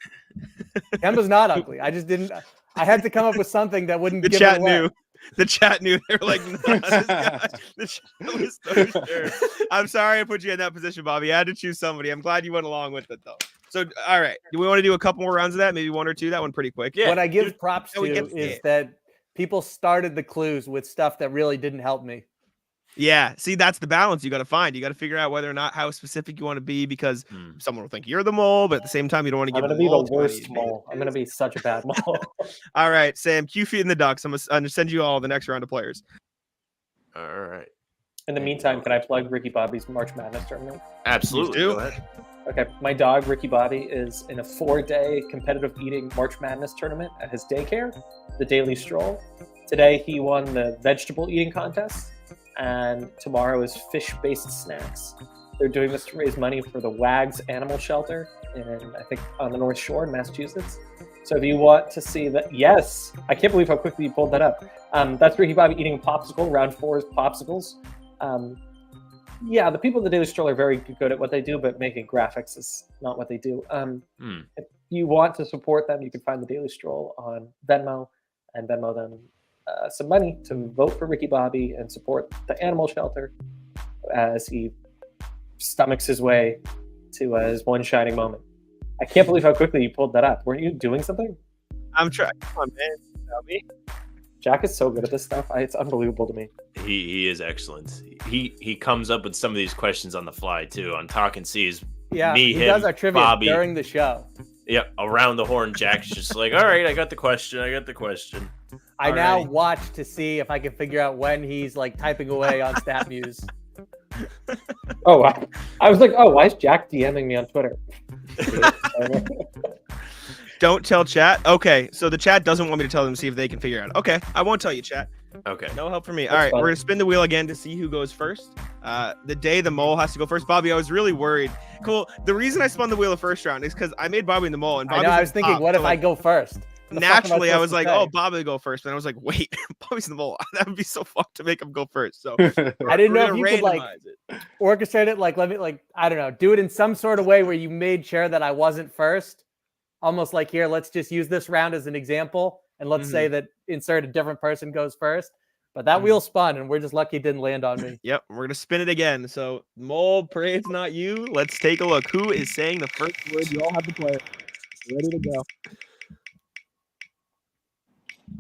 Kemba's not ugly. I just didn't. I had to come up with something that wouldn't The give chat it away. knew. The chat knew. They were like, nah, this guy. The chat was so sure. I'm sorry I put you in that position, Bobby. I had to choose somebody. I'm glad you went along with it, though. So, all right. Do we want to do a couple more rounds of that? Maybe 1 or 2? That one pretty quick. Yeah. What I give props so we to get- is yeah. that people started the clues with stuff that really didn't help me. Yeah, see, that's the balance you got to find. You got to figure out whether or not how specific you want to be, because someone will think you're the mole, but at the same time, you don't want to I'm give gonna be the mole too many worst mole. I'm gonna be such a bad mole. All right, Sam, cue feet in the ducks. I'm gonna send you all the next round of players. All right. In the meantime, can I plug Ricky Bobby's March Madness tournament? Absolutely. do. Go ahead. Okay, my dog Ricky Bobby is in a 4-day competitive eating March Madness tournament at his daycare, the Daily Stroll. Today he won the vegetable eating contest, and tomorrow is fish-based snacks. They're doing this to raise money for the Wags Animal Shelter in, I think, on the North Shore in Massachusetts. So if you want to see that, yes, I can't believe how quickly you pulled that up. That's Ricky Bobby eating a popsicle, round 4's popsicles. Yeah, the people at the Daily Stroll are very good at what they do, but making graphics is not what they do. If you want to support them, you can find the Daily Stroll on Venmo and Venmo them some money to vote for Ricky Bobby and support the animal shelter as he stomachs his way to his one shining moment. I can't believe how quickly you pulled that up. Weren't you doing something? I'm trying. Come on, man. Tell me. Jack is so good at this stuff. It's unbelievable to me. He is excellent. He comes up with some of these questions on the fly too. On Talkin sees he does our trivia Bobby during the show. Yep, around the horn. Jack's just like, all right, I got the question. I now watch to see if I can figure out when he's like typing away on StatMuse. Oh, I was like, oh, why is Jack DMing me on Twitter? Don't tell chat. Okay, so the chat doesn't want me to tell them to see if they can figure it out. Okay, I won't tell you, chat. Okay. No help for me. That's All right, fun. we're gonna spin the wheel again to see who goes first. The day the mole has to go first. Bobby, I was really worried. Cool. The reason I spun the wheel the first round is because I made Bobby the mole, and I Bobby's know. I the was thinking, top, what so, if I go first? The fuck am I naturally, I supposed was to like, say? oh, Bobby go first. And I was like, wait, Bobby's the mole. That would be so fucked to make him go first. So I didn't know if you could like it. orchestrate it. Like, let me, like, I don't know, do it in some sort of way where you made sure that I wasn't first. Almost like, here, let's just use this round as an example, and let's say that insert a different person goes first. But that wheel spun, and we're just lucky it didn't land on me. Yep, we're gonna spin it again. So mole, pray it's not you. Let's take a look. Who is saying the first word? You all have the player ready to go.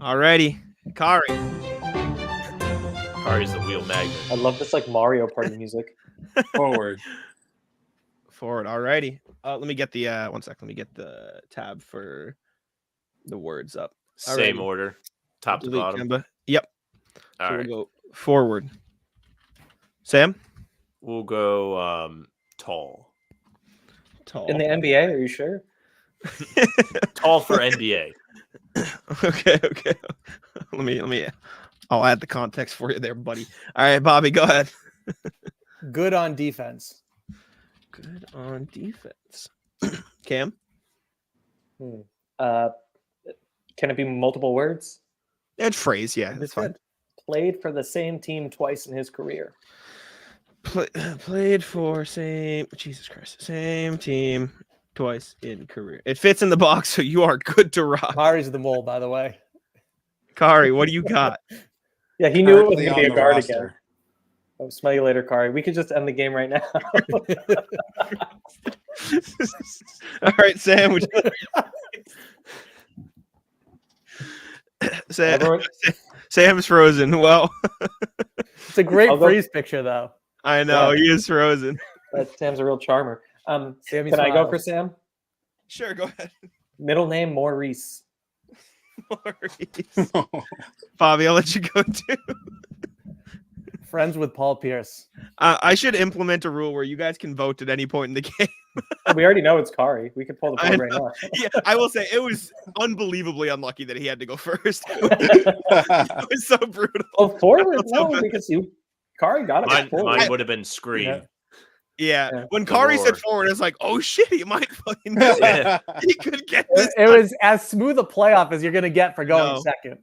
Alrighty, Khari. Khari's the wheel magnet. I love this like Mario Party music. Forward. Forward. Alrighty. Let me get the 1 sec. Let me get the tab for the words up. Same Alrighty. order, top to Delete bottom. Kemba. Yep. All So right. we'll go forward. Sam? We'll go tall. Tall. In the NBA, are you sure? Tall for NBA. Okay. Let me I'll add the context for you there, buddy. All right, Bobby, go ahead. Good on defense. Good on defense. Cam? Can it be multiple words? It's phrase, yeah. That's fine. Played for the same team twice in his career. Played for same team twice in career. It fits in the box, so you are good to rock. Khari's the mole, by the way. Khari, what do you got? Yeah, he knew it was Currently going to be on a the guard roster. again. Oh, smell you later, Khari. We could just end the game right now. All right, Sam. Everyone- Sam's frozen. Well, It's a great I'll go- freeze picture, though. I know Yeah. he is frozen. Sam's a real charmer. Sammy Can I go smiles. for Sam? Sure, go ahead. Middle name Maurice. Maurice. Bobby, I'll let you go too. Friends with Paul Pierce. I should implement a rule where you guys can vote at any point in the game. We already know it's Khari. We could pull the I board right know. now. Yeah, I will say it was unbelievably unlucky that he had to go first. It was so brutal. Oh, forward? That's so No, bad. because Khari got it Mine forward. would have been scream. Yeah. Yeah. Yeah. When Khari roar. said forward, I was like, oh shit, he might fucking do it. Yeah. He could get this. It was as smooth a playoff as you're going to get for going No. second.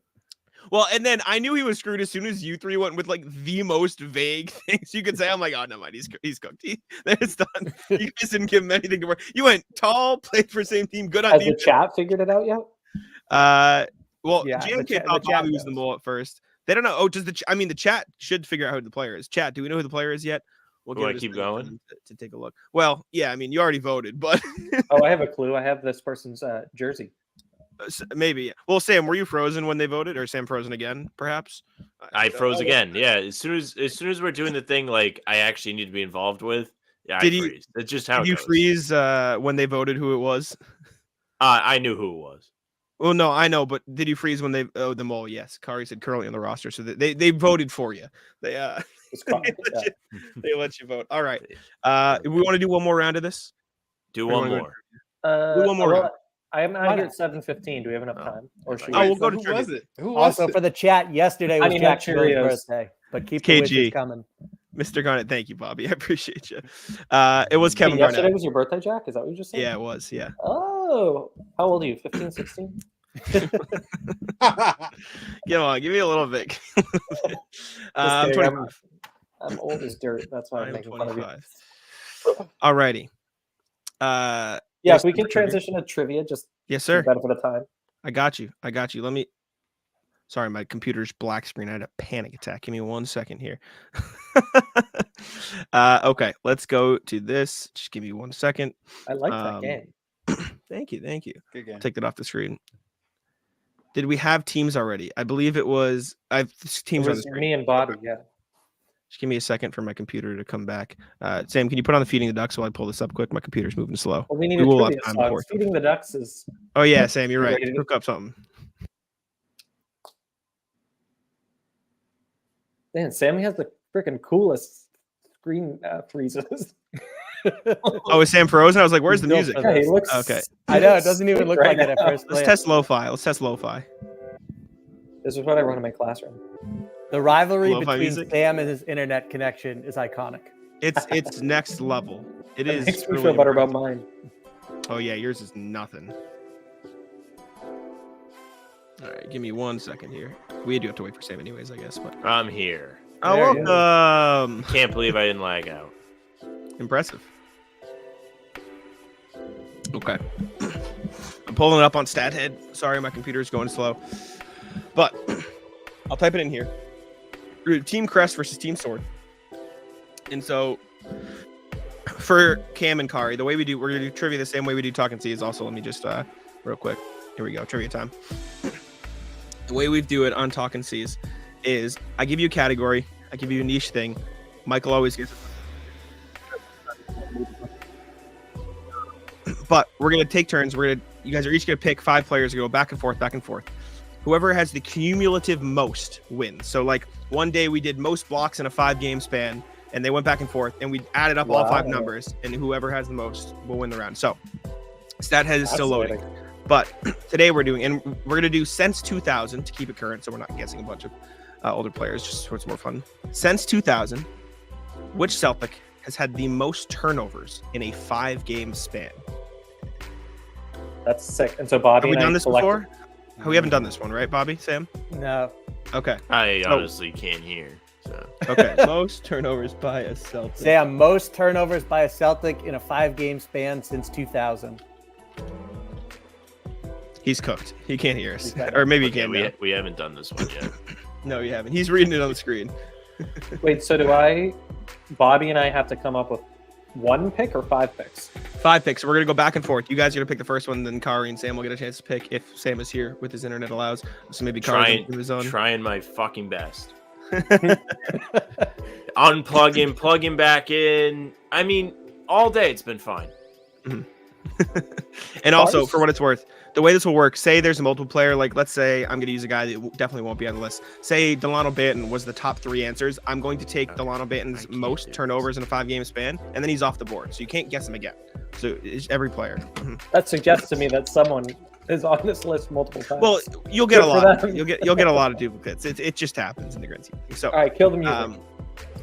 Well, and then I knew he was screwed as soon as you three went with like the most vague things you could say. I'm like, oh, no, mind, he's cooked. It's done. You guys didn't give him anything to work. You went tall, played for same team, good on Has the defense. chat figured it out yet? Well, Yeah, the JMK chat- thought the chat Bobby was the knows. mole at first. They don't know. Oh, does the chat should figure out who the player is. Chat, do we know who the player is yet? We'll Do give I it a keep second for going? them to take a look. Well, yeah, I mean, you already voted, but Oh, I have a clue. I have this person's jersey. Maybe. Well, Sam, were you frozen when they voted, or Sam frozen again? Perhaps. I froze again. Yeah, as soon as we're doing the thing like I actually need to be involved with, yeah, I freeze. That's just how Did it you goes. freeze when they voted who it was? I knew who it was. Well, no, I know, but did you freeze when they? Oh, them all. Yes, Khari said currently on the roster, so they voted for you. They they let you vote. All right. We want to do one more round of this. Do one more. Do one more round. I'm out here at 7:15. Do we have enough time? Or should we'll go to who trivia. was it? Who was Also, it? for the chat, yesterday was need Jack Cheerios. Cheerios' birthday, but keep the KG. wishes coming. Mr. Garnett, thank you, Bobby. I appreciate you. It was Kevin yesterday Garnett. was your birthday, Jack? Is that what you just said? Yeah, it was. Yeah. Oh, how old are you? 15, 16? Come on, give me a little bit. I'm kidding, 25. I'm old as dirt. That's why I'm I'm making fun of you. 25. All righty. Yeah, Yes, if we can for trivia. transition to trivia, just Yes, for the sir. benefit of time. I got you. Let me. Sorry, my computer's black screen. I had a panic attack. Give me 1 second here. Okay, let's go to this. Just give me 1 second. I like that game. Thank you. Good game. Take that off the screen. Did we have teams already? I believe it was. I've It teams on the was screen. me and Bobby, yeah. Just give me a second for my computer to come back. Sam, can you put on the Feeding the Ducks while I pull this up quick? My computer's moving slow. Well, we need We a will have trivia time song. before- Feeding the Ducks is... Oh yeah, Sam, you're right. Ready to- Hook up something. Man, Sammy has the freaking coolest screen freezes. Oh, is Sam frozen? I was like, "Where's the He's built music?" for Yeah, he looks... Okay. I know, it doesn't even look like it at first Let's glance. test lo-fi. This is what I run in my classroom. The rivalry Lo-fi between music? Sam and his internet connection is iconic. It's next level. It It is. makes me really feel better about impressive. mine. Oh yeah, yours is nothing. All right, give me 1 second here. We do have to wait for Sam anyways, I guess. But I'm here. oh, There he is. welcome. Can't believe I didn't lag out. Impressive. Okay. I'm pulling it up on StatHead. Sorry, my computer's going slow. But I'll type it in here. Team Crest versus Team Sword. And so for Cam and Khari, the way we're going to do trivia the same way we do Talkin' Seas. Also, let me just real quick. Here we go. Trivia time. The way we do it on Talkin' Seas is I give you a category. I give you a niche thing. Michael always gets it. But we're gonna take turns. You guys are each gonna pick 5 players. Go back and forth. Whoever has the cumulative most wins. So like one day we did most blocks in a 5-game span, and they went back and forth, and we added up all 5 numbers, and whoever has the most will win the round. So StatHead is still loading. But today we're gonna do since 2000 to keep it current, so we're not guessing a bunch of older players, just so it's more fun. Since 2000, which Celtic has had the most turnovers in a 5-game span? That's sick. And so Bobby Have we and I done this collected- before? We haven't done this one, right, Bobby? Sam? No. Okay. I honestly can't hear. So Okay. Most turnovers by a Celtic. Sam, most turnovers by a Celtic in a 5-game span since 2000. He's cooked. He can't hear us. Or maybe he okay, can now. we haven't done this one yet. No, you haven't. He's reading it on the screen. Wait, so Bobby and I have to come up with 1 pick or 5 picks? 5 picks. We're gonna go back and forth. You guys are gonna pick the first one, then Khari and Sam will get a chance to pick if Sam is here with his internet allows. So maybe Khari in his own. Trying my fucking best. Unplugging, plugging back in. I mean, all day it's been fine. And also, for what it's worth, the way this will work, say there's a multiple player, like let's say I'm going to use a guy that definitely won't be on the list. Say Delano Banton was the top 3 answers. I'm going to take Delano Banton's most turnovers in a 5-game span, and then he's off the board. So you can't guess him again. So it's every player. That suggests to me that someone is on this list multiple times. Well, you'll get a Good for lot. them. You'll get a lot of duplicates. It just happens in the grand scheme. So all right, kill the music.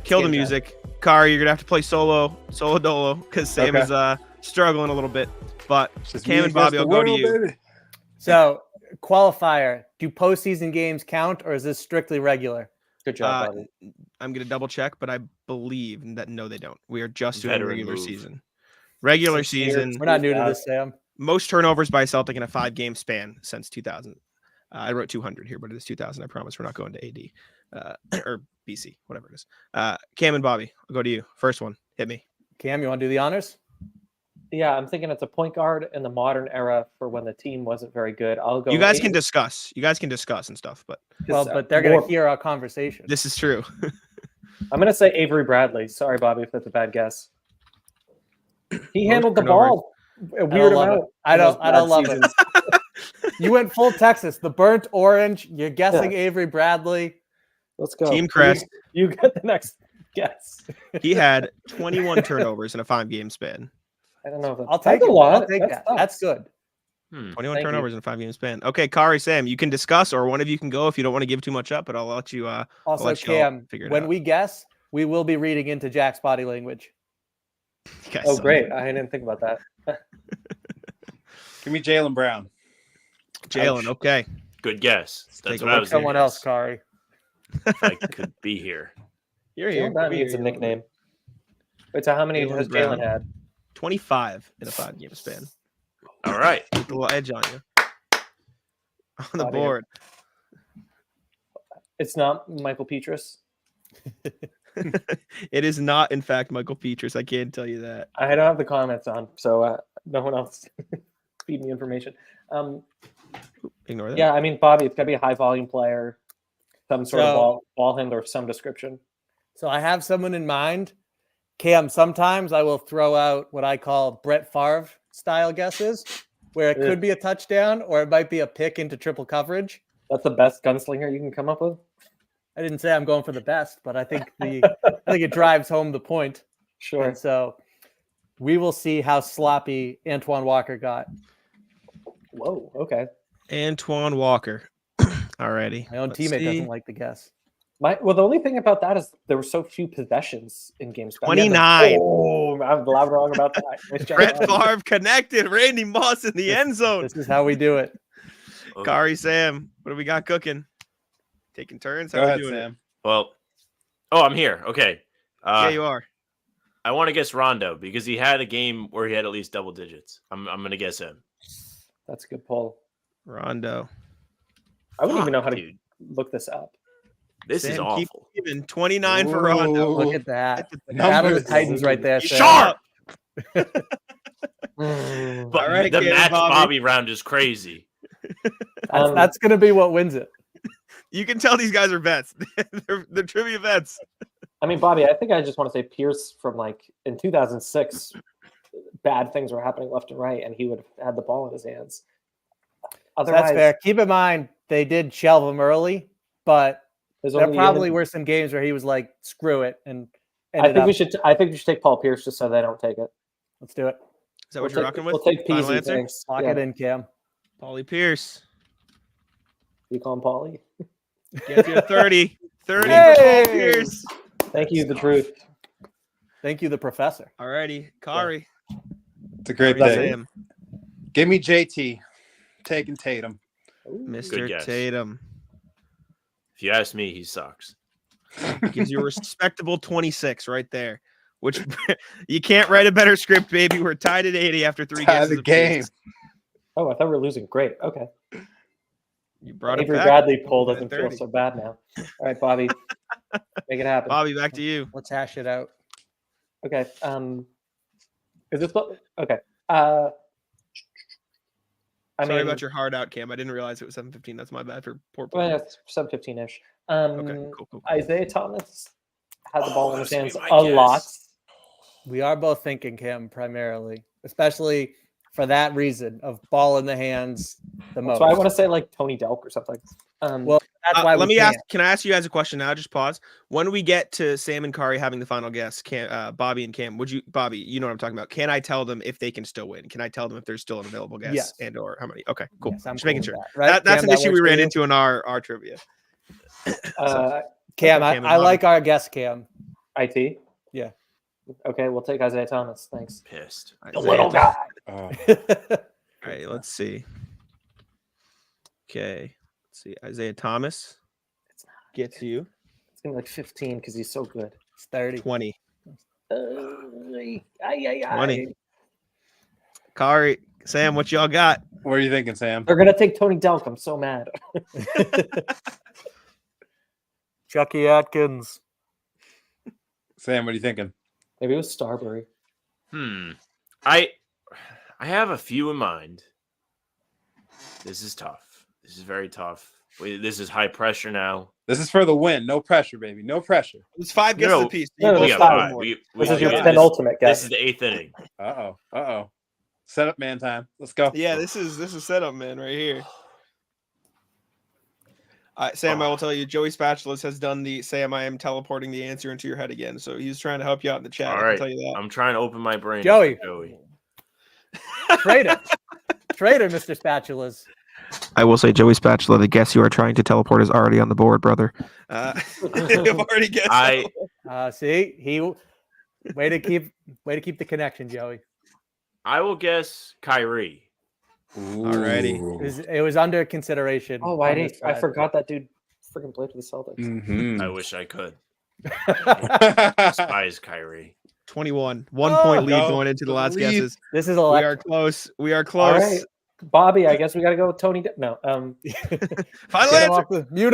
kill the Game music. Khari, you're gonna have to play solo dolo because Sam Okay. is struggling a little bit. But Just Cam me and Bobby, against I'll the go to world, you. baby. So, qualifier, do postseason games count or is this strictly regular? Good job, Bobby. I'm gonna double check, but I believe that no, they don't. We are just doing Veteran regular move. season. Regular 6 years. season. We're not new to this, Sam. Most turnovers by Celtic in a 5-game span since 2000. I wrote 200 here, but it is 2000. I promise we're not going to AD or BC, whatever it is. Cam and Bobby, I'll go to you. First one, hit me. Cam, you want to do the honors? Yeah, I'm thinking it's a point guard in the modern era for when the team wasn't very good. I'll go. You guys can Avery- discuss. You guys can discuss and stuff, but Well, Because, but they're going more- to hear our conversation. this is true. I'm going to say Avery Bradley. Sorry, Bobby, if that's a bad guess. He Most handled the turnovers. ball a I weird don't love amount. it. I in those don't. I don't bad love seasons. it. You went full Texas, the burnt orange. You're guessing Avery Bradley. Let's go. Team crest. You get the next guess. He had 21 turnovers in a 5-game span. I don't know if that's, I'll take that's it. a lot. I'll take that. sucks. That's good. 21 Thank you. turnovers in a 5-game span. Okay, Khari, Sam, you can discuss, or one of you can go if you don't want to give too much up, but I'll let you. Also, let y'all Cam, figure it when out. we guess, we will be reading into Jack's body language. You guys Oh, suck. great. I didn't think about that. Give me Jaylen Brown. Jalen. Ouch. Okay. Good guess. take That's a what I look. was gonna Someone else, guess, Khari. if I could be here. You're here. Jalen Brown You're needs a here. nickname. Wait, so how many Jaylen has Brown. Jalen had? 25 in a 5-game span. All right. With a little edge on you. On the Bobby. board. It's not Michael Petrus. It is not, in fact, Michael Petrus. I can't tell you that. I don't have the comments on, so no one else feed me information. Ignore that. Yeah, I mean, Bobby, it's got to be a high volume player, some sort of So- ball handler of some description. So I have someone in mind. Cam, sometimes I will throw out what I call Brett Favre style guesses, where it Yeah. could be a touchdown or it might be a pick into triple coverage. That's the best gunslinger you can come up with. I didn't say I'm going for the best, but I think I think it drives home the point. Sure. And so we will see how sloppy Antoine Walker got. Whoa. Okay. Antoine Walker. Alriady. My own Let's teammate see. doesn't like the guess. Well, the only thing about that is there were so few possessions in games. 29. Oh, I'm loud wrong about that. Nice job, Brett Bobby. Favre connected. Randy Moss in the end zone. This is how we do it. Oh, Khari, Sam, what do we got cooking? Taking turns? Go How we ahead, doing it? Sam. well, I'm here. Okay. Yeah, you are. I want to guess Rondo because he had a game where he had at least double digits. I'm going to guess him. That's a good poll. Rondo. I wouldn't even know how to Dude, look this up. this is Sam, keep awful. even 29 for Rondo. Ooh. Look at that. The Battle of the numbers. Titans right there. He's Sam. sharp. Mm. But All right, the Caleb match Bobby. Bobby round is crazy. That's going to be what wins it. You can tell these guys are vets. they're trivia vets. I mean, Bobby, I think I just want to say Pierce from like in 2006, bad things were happening left and right, and he would have had the ball in his hands. Otherwise, That's fair. Keep in mind, they did shelve him early, but there's there only probably were some games where he was like, screw it. And I think we should. should. I think we should take Paul Pierce just so they don't take it. Let's do it. Is that what you're rocking with? We'll take Final Peasy. answer? Thanks. Lock Yeah. it in, Cam. Paulie Pierce. You call him Paulie. Gets you a 30. 30 Hey! for Paul Pierce. Thank you. The truth. Thank you, the professor. Alrighty. Khari. It's a great Khari, pick. Sam. Give me JT. Taking Tatum. Ooh. Mr. guess. Tatum. If you ask me, he sucks. Gives you a respectable 26 right there. Which you can't write a better script, baby. We're tied at 80 after 3 Tie guesses. the apiece. game. Oh, I thought we were losing. Great. Okay. You brought it Avery back. Bradley poll At doesn't 30. feel so bad now. All right, Bobby, make it happen. Bobby, back to you. Let's hash it out. Okay. Is this okay? I Sorry mean, about your hard out, Cam. I didn't realize it was 7:15. That's my bad for poor. well, Paul. it's 7:15ish. Okay, cool. Isaiah Thomas had the ball in his that hands was a gonna be my lot. guess. We are both thinking Cam primarily, especially for that reason of ball in the hands the most. So I want to say like Tony Delk or something. Well, that's why Let we me ask. can't. Can I ask you guys a question now? Just pause. When we get to Sam and Khari having the final guess, Bobby and Cam, would you, Bobby? You know what I'm talking about. Can I tell them if they can still win? Can I tell them if there's still an available guess Yes. and or how many? Okay, cool. Yes, I'm Just cool making with sure. that, right? That's Cam, an that issue works we for ran you? into in our trivia. Cam, Cam I and Bobby. like our guess, Cam. IT. Yeah. Okay, we'll take Isaiah Thomas. Thanks. Pissed. Isaiah- Oh. All right, let's see. Okay, let's see. Isaiah Thomas It's not. gets you It's gonna be like 15 because he's so good. It's 30. 20. Ay. 20. Khari, Sam, what y'all got? What are you thinking, Sam? They're gonna take Tony Delk. I'm so mad. Chucky Atkins. Sam, what are you thinking? Maybe it was Starbury. I have a few in mind. This is tough. This is very tough. This is high pressure now. This is for the win. No pressure, baby. No pressure. It's 5 guesses No, apiece. no, You We both got five. got 5. more. This is your this- penultimate This guess. is the 8th inning. Uh-oh. Set up man time. Let's go. Yeah, this is setup, man, right here. Sam, I will tell you, Joey Spatulas has done the Sam, I am teleporting the answer into your head again. So he's trying to help you out in the chat. All I can right. tell you that. I'm trying to open my brain. Joey. Joey. Traitor, Mr. Spatulas. I will say, Joey Spatula, the guess you are trying to teleport is already on the board, brother. I've already guessed. See, way to keep the connection, Joey. I will guess Khari. Alrighty. It was under consideration. Oh, why on did this I side. forgot that dude freaking played for the Celtics. Mhm. I wish I could. Despise Khari. 21. 1 point lead no. going into the last Lead. guesses. This is We are electric. close. We are All close. right, Bobby. I guess we got to go with Tony. No, Final Get answer. him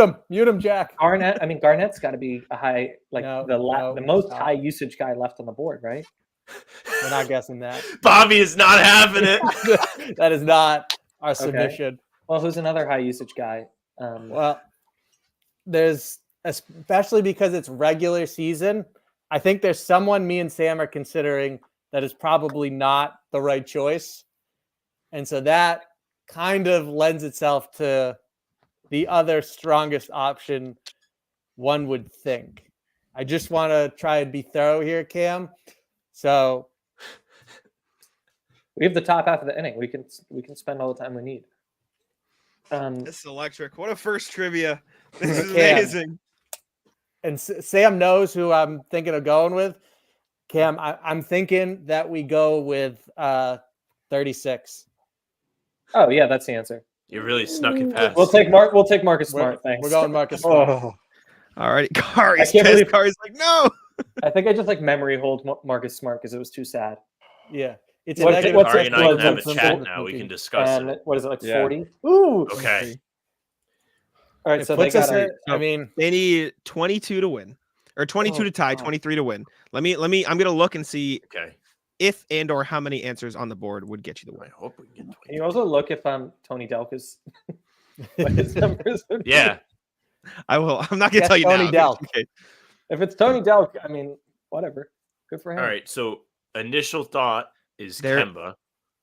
off mute him, Jack. Garnett. I mean, Garnett's got to be a high, like No, the most no. high usage guy left on the board, right? We're not guessing that. Bobby is not having it. That is not our submission. Well, who's another high usage guy? Well, there's, especially because it's regular season, I think there's someone me and Sam are considering that is probably not the right choice. And so that kind of lends itself to the other strongest option one would think. I just want to try and be thorough here, Cam. So we have the top half of the inning. We can spend all the time we need. This is electric. What a first trivia. This is Cam. amazing. And Sam knows who I'm thinking of going with. Cam, I'm thinking that we go with 36. Oh yeah, that's the answer. You really snuck it past. We'll take Marcus We're, Smart. Thanks. we're going Marcus Smart. Oh. All right. Khari's I can't believe- Khari's like, no. I think I just like memory hold Marcus Smart because it was too sad. Yeah. It's What- a negative what's Khari it- and I can have a what's chat it- now. We can discuss And it. what is it like Yeah. 40? Ooh. Okay. All right. It So they puts us got at, I mean, They need 22 to win, or 22 to tie, God. 23 to win. Let me. I'm gonna look and see Okay. if and or how many answers on the board would get you the I win. hope we can get Can you also look if Tony Delk is what his numbers would be? Yeah. I will. I'm not gonna Yes, tell you Tony now. Delk. Okay. If it's Tony Delk, I mean, whatever. Good for him. All right. So initial thought is There- Kemba.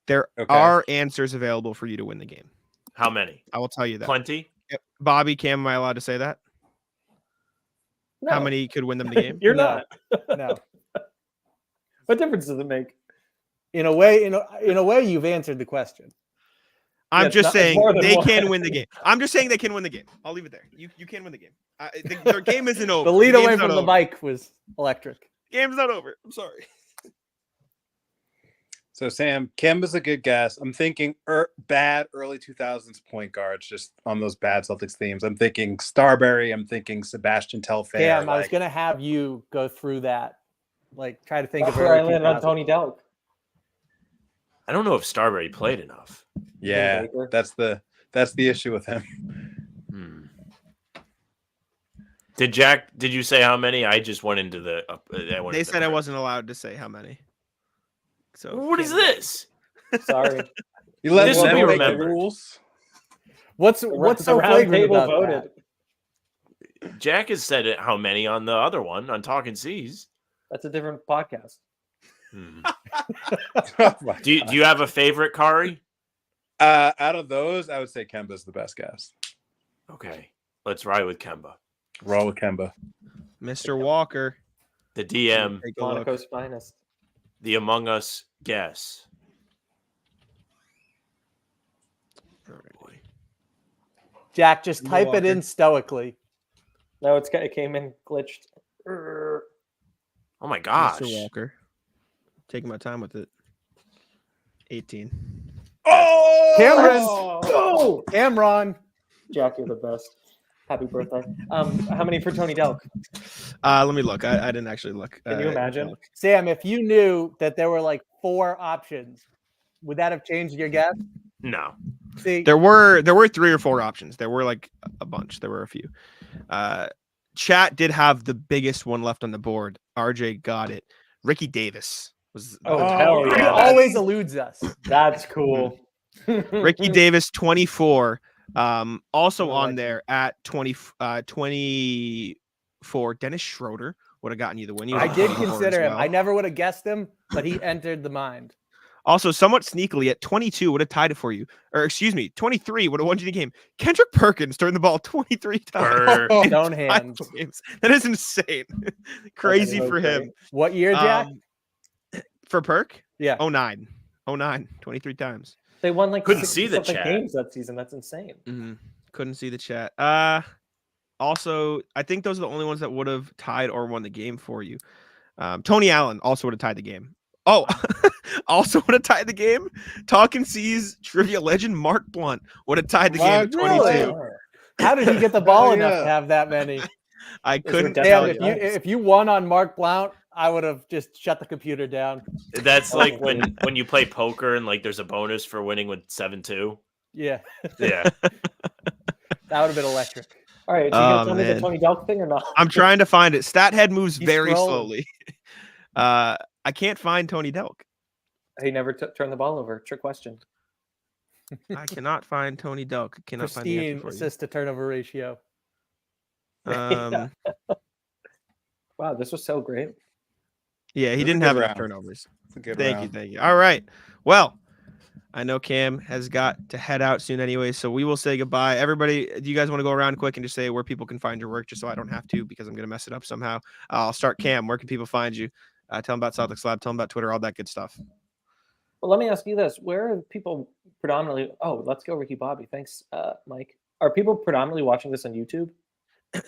There Okay. are answers available for you to win the game. How many? I will tell you that. Plenty. Bobby, Cam, am I allowed to say that? No, How many could win them the game? You're No. not. no. What difference does it make? In a way, you've answered the question. I'm Yeah, it's just not- it's saying more than they one. can win the game. I'm just saying they can win the game. I'll leave it there. You can win the game. Their game isn't over. The lead game's away not from the over. mic was electric. Game's not over. I'm sorry. So Sam, Kemba's a good guess. I'm thinking bad early 2000s point guards, just on those bad Celtics themes. I'm thinking Starberry. I'm thinking Sebastian Telfair. Cam, I was like- gonna have you go through that, like try to think That's of where I early landed on 2000s. Tony Delk. I don't know if Starberry played enough. Yeah, Baker. that's the issue with him. Did you say how many? I just went into the. They said I wasn't allowed to say how many. So What is Cam- this? Sorry. You let This them will be make the remembered. rules. What's The so round flagrant table about voted. that? Jack has said it. How many on the other one on Talkin' Seas? That's a different podcast. Oh my Do you have a favorite, Khari? Out of those, I would say Kemba's the best guess. Okay, let's ride with Kemba, Roll with Kemba. Mr. Walker. the DM, Take a look. Monaco's finest. the Among Us guess. All right. Boy. Jack, just Mr. type it Walker. in stoically. No, it came in glitched. Oh my gosh! Mr. Walker. Taking my time with it. 18. Oh, Cameron! Oh, Cameron. Jack, you're the best. Happy birthday. How many for Tony Delk? Let me look. I didn't actually look. Can you imagine? Sam, if you knew that there were like 4 options, would that have changed your guess? No. See, There were 3 or 4 options. There were like a bunch. There were a few. Chat did have the biggest one left on the board. RJ got it. Ricky Davis Was Oh, Oh, hell He yeah. That's, always eludes us. that's cool. Ricky Davis 24. Also What a on legend. there at 24. Dennis Schroeder would have gotten you the win. He was I at did 24 as consider him. well. I never would have guessed him, but he entered the mind. Also, somewhat sneakily at 22 would have tied it for you. Or excuse me, 23 would have won you the game. Kendrick Perkins turned the ball 23 times. Burr. in Stone 5 hands. games. That is insane. Crazy really for him. great. What year, Jack? For Perk? Yeah. 09. 23 times. They won like Couldn't 60 see the something chat. games that season. That's insane. Couldn't see the chat. Also, I think those are the only ones that would have tied or won the game for you. Tony Allen also would have tied the game. Oh, also would have tied the game. Talkin C's trivia legend Mark Blunt would have tied the game at 22. Really? How did he get the ball enough to have that many? I couldn't Damn, tell Damn, you. if you won on Mark Blount, I would have just shut the computer down. That's like when you play poker and like there's a bonus for winning with 7-2. Yeah, Yeah. that would have been electric. All right, so you gonna Oh, tell me the man. Tony Delk thing or not? I'm trying to find it. Stathead moves He's very scrolling. slowly. I can't find Tony Delk. He never turned the ball over. Trick question. I cannot find Tony Delk. I cannot find the Pristine answer for you. assist to turnover ratio. Yeah, Wow, this was so great. he That's a didn't good have enough round. turnovers. It's a good Thank round. you. All right. Well, I know Cam has got to head out soon anyway, so we will say goodbye. Everybody, do you guys want to go around quick and just say where people can find your work, just so I don't have to, because I'm going to mess it up somehow? I'll start Cam. Where can people find you? Tell them about Celtics Lab. Tell them about Twitter, all that good stuff. Well, let me ask you this: where are people predominantly? Oh, let's go, Ricky Bobby. Thanks, Mike. Are people predominantly watching this on YouTube?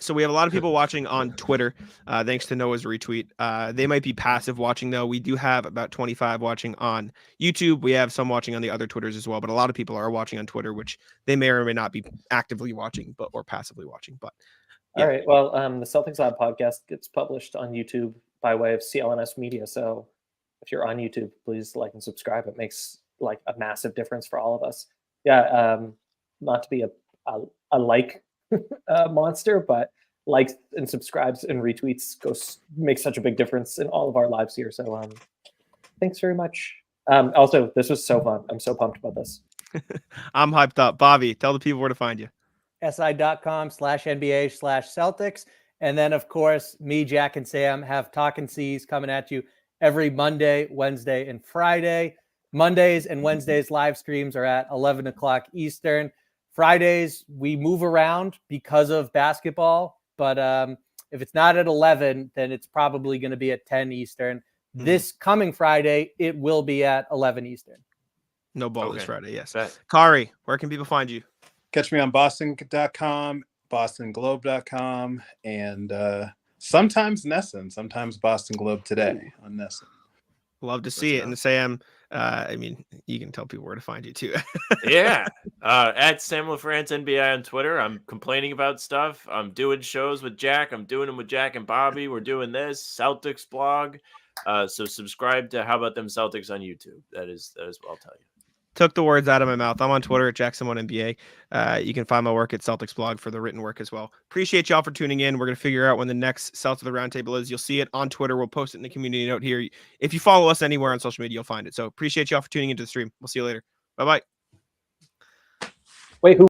So we have a lot of people watching on Twitter, thanks to Noah's retweet. They might be passive watching, though. We do have about 25 watching on YouTube. We have some watching on the other Twitters as well, but a lot of people are watching on Twitter, which they may or may not be actively watching, or passively watching. But yeah. All right. Well, the Celtics Lab podcast gets published on YouTube by way of CLNS Media. So if you're on YouTube, please like and subscribe. It makes like a massive difference for all of us. Yeah. Not to be a like monster, but likes and subscribes and retweets make such a big difference in all of our lives here. So thanks very much. Also, this was so fun. I'm so pumped about this. I'm hyped up. Bobby, tell the people where to find you. si.com/NBA/Celtics. And then, of course, me, Jack, and Sam have Talkin C's coming at you every Monday, Wednesday, and Friday. Mondays and Wednesdays live streams are at 11 o'clock Eastern. Fridays, we move around because of basketball. But if it's not at 11, then it's probably going to be at 10 Eastern. Mhm. This coming Friday, it will be at 11 Eastern. No ball this Okay. Friday, yes. Bet. Khari, where can people find you? Catch me on Boston.com, BostonGlobe.com, and sometimes Nesson, sometimes Boston Globe Today on Nesson. Love to see it. And Sam, I mean, you can tell people where to find you too. Yeah. At Sam LaFrance NBA on Twitter. I'm complaining about stuff. I'm doing shows with Jack. I'm doing them with Jack and Bobby. We're doing this CelticsBlog. So subscribe to How About Them Celtics on YouTube. That is what I'll tell you. Took the words out of my mouth. I'm on Twitter at JackSimone NBA. You can find my work at CelticsBlog for the written work as well. Appreciate y'all for tuning in. We're going to figure out when the next Celts of the Roundtable is. You'll see it on Twitter. We'll post it in the community note here. If you follow us anywhere on social media, you'll find it. So appreciate y'all for tuning into the stream. We'll see you later. Bye-bye. Wait, who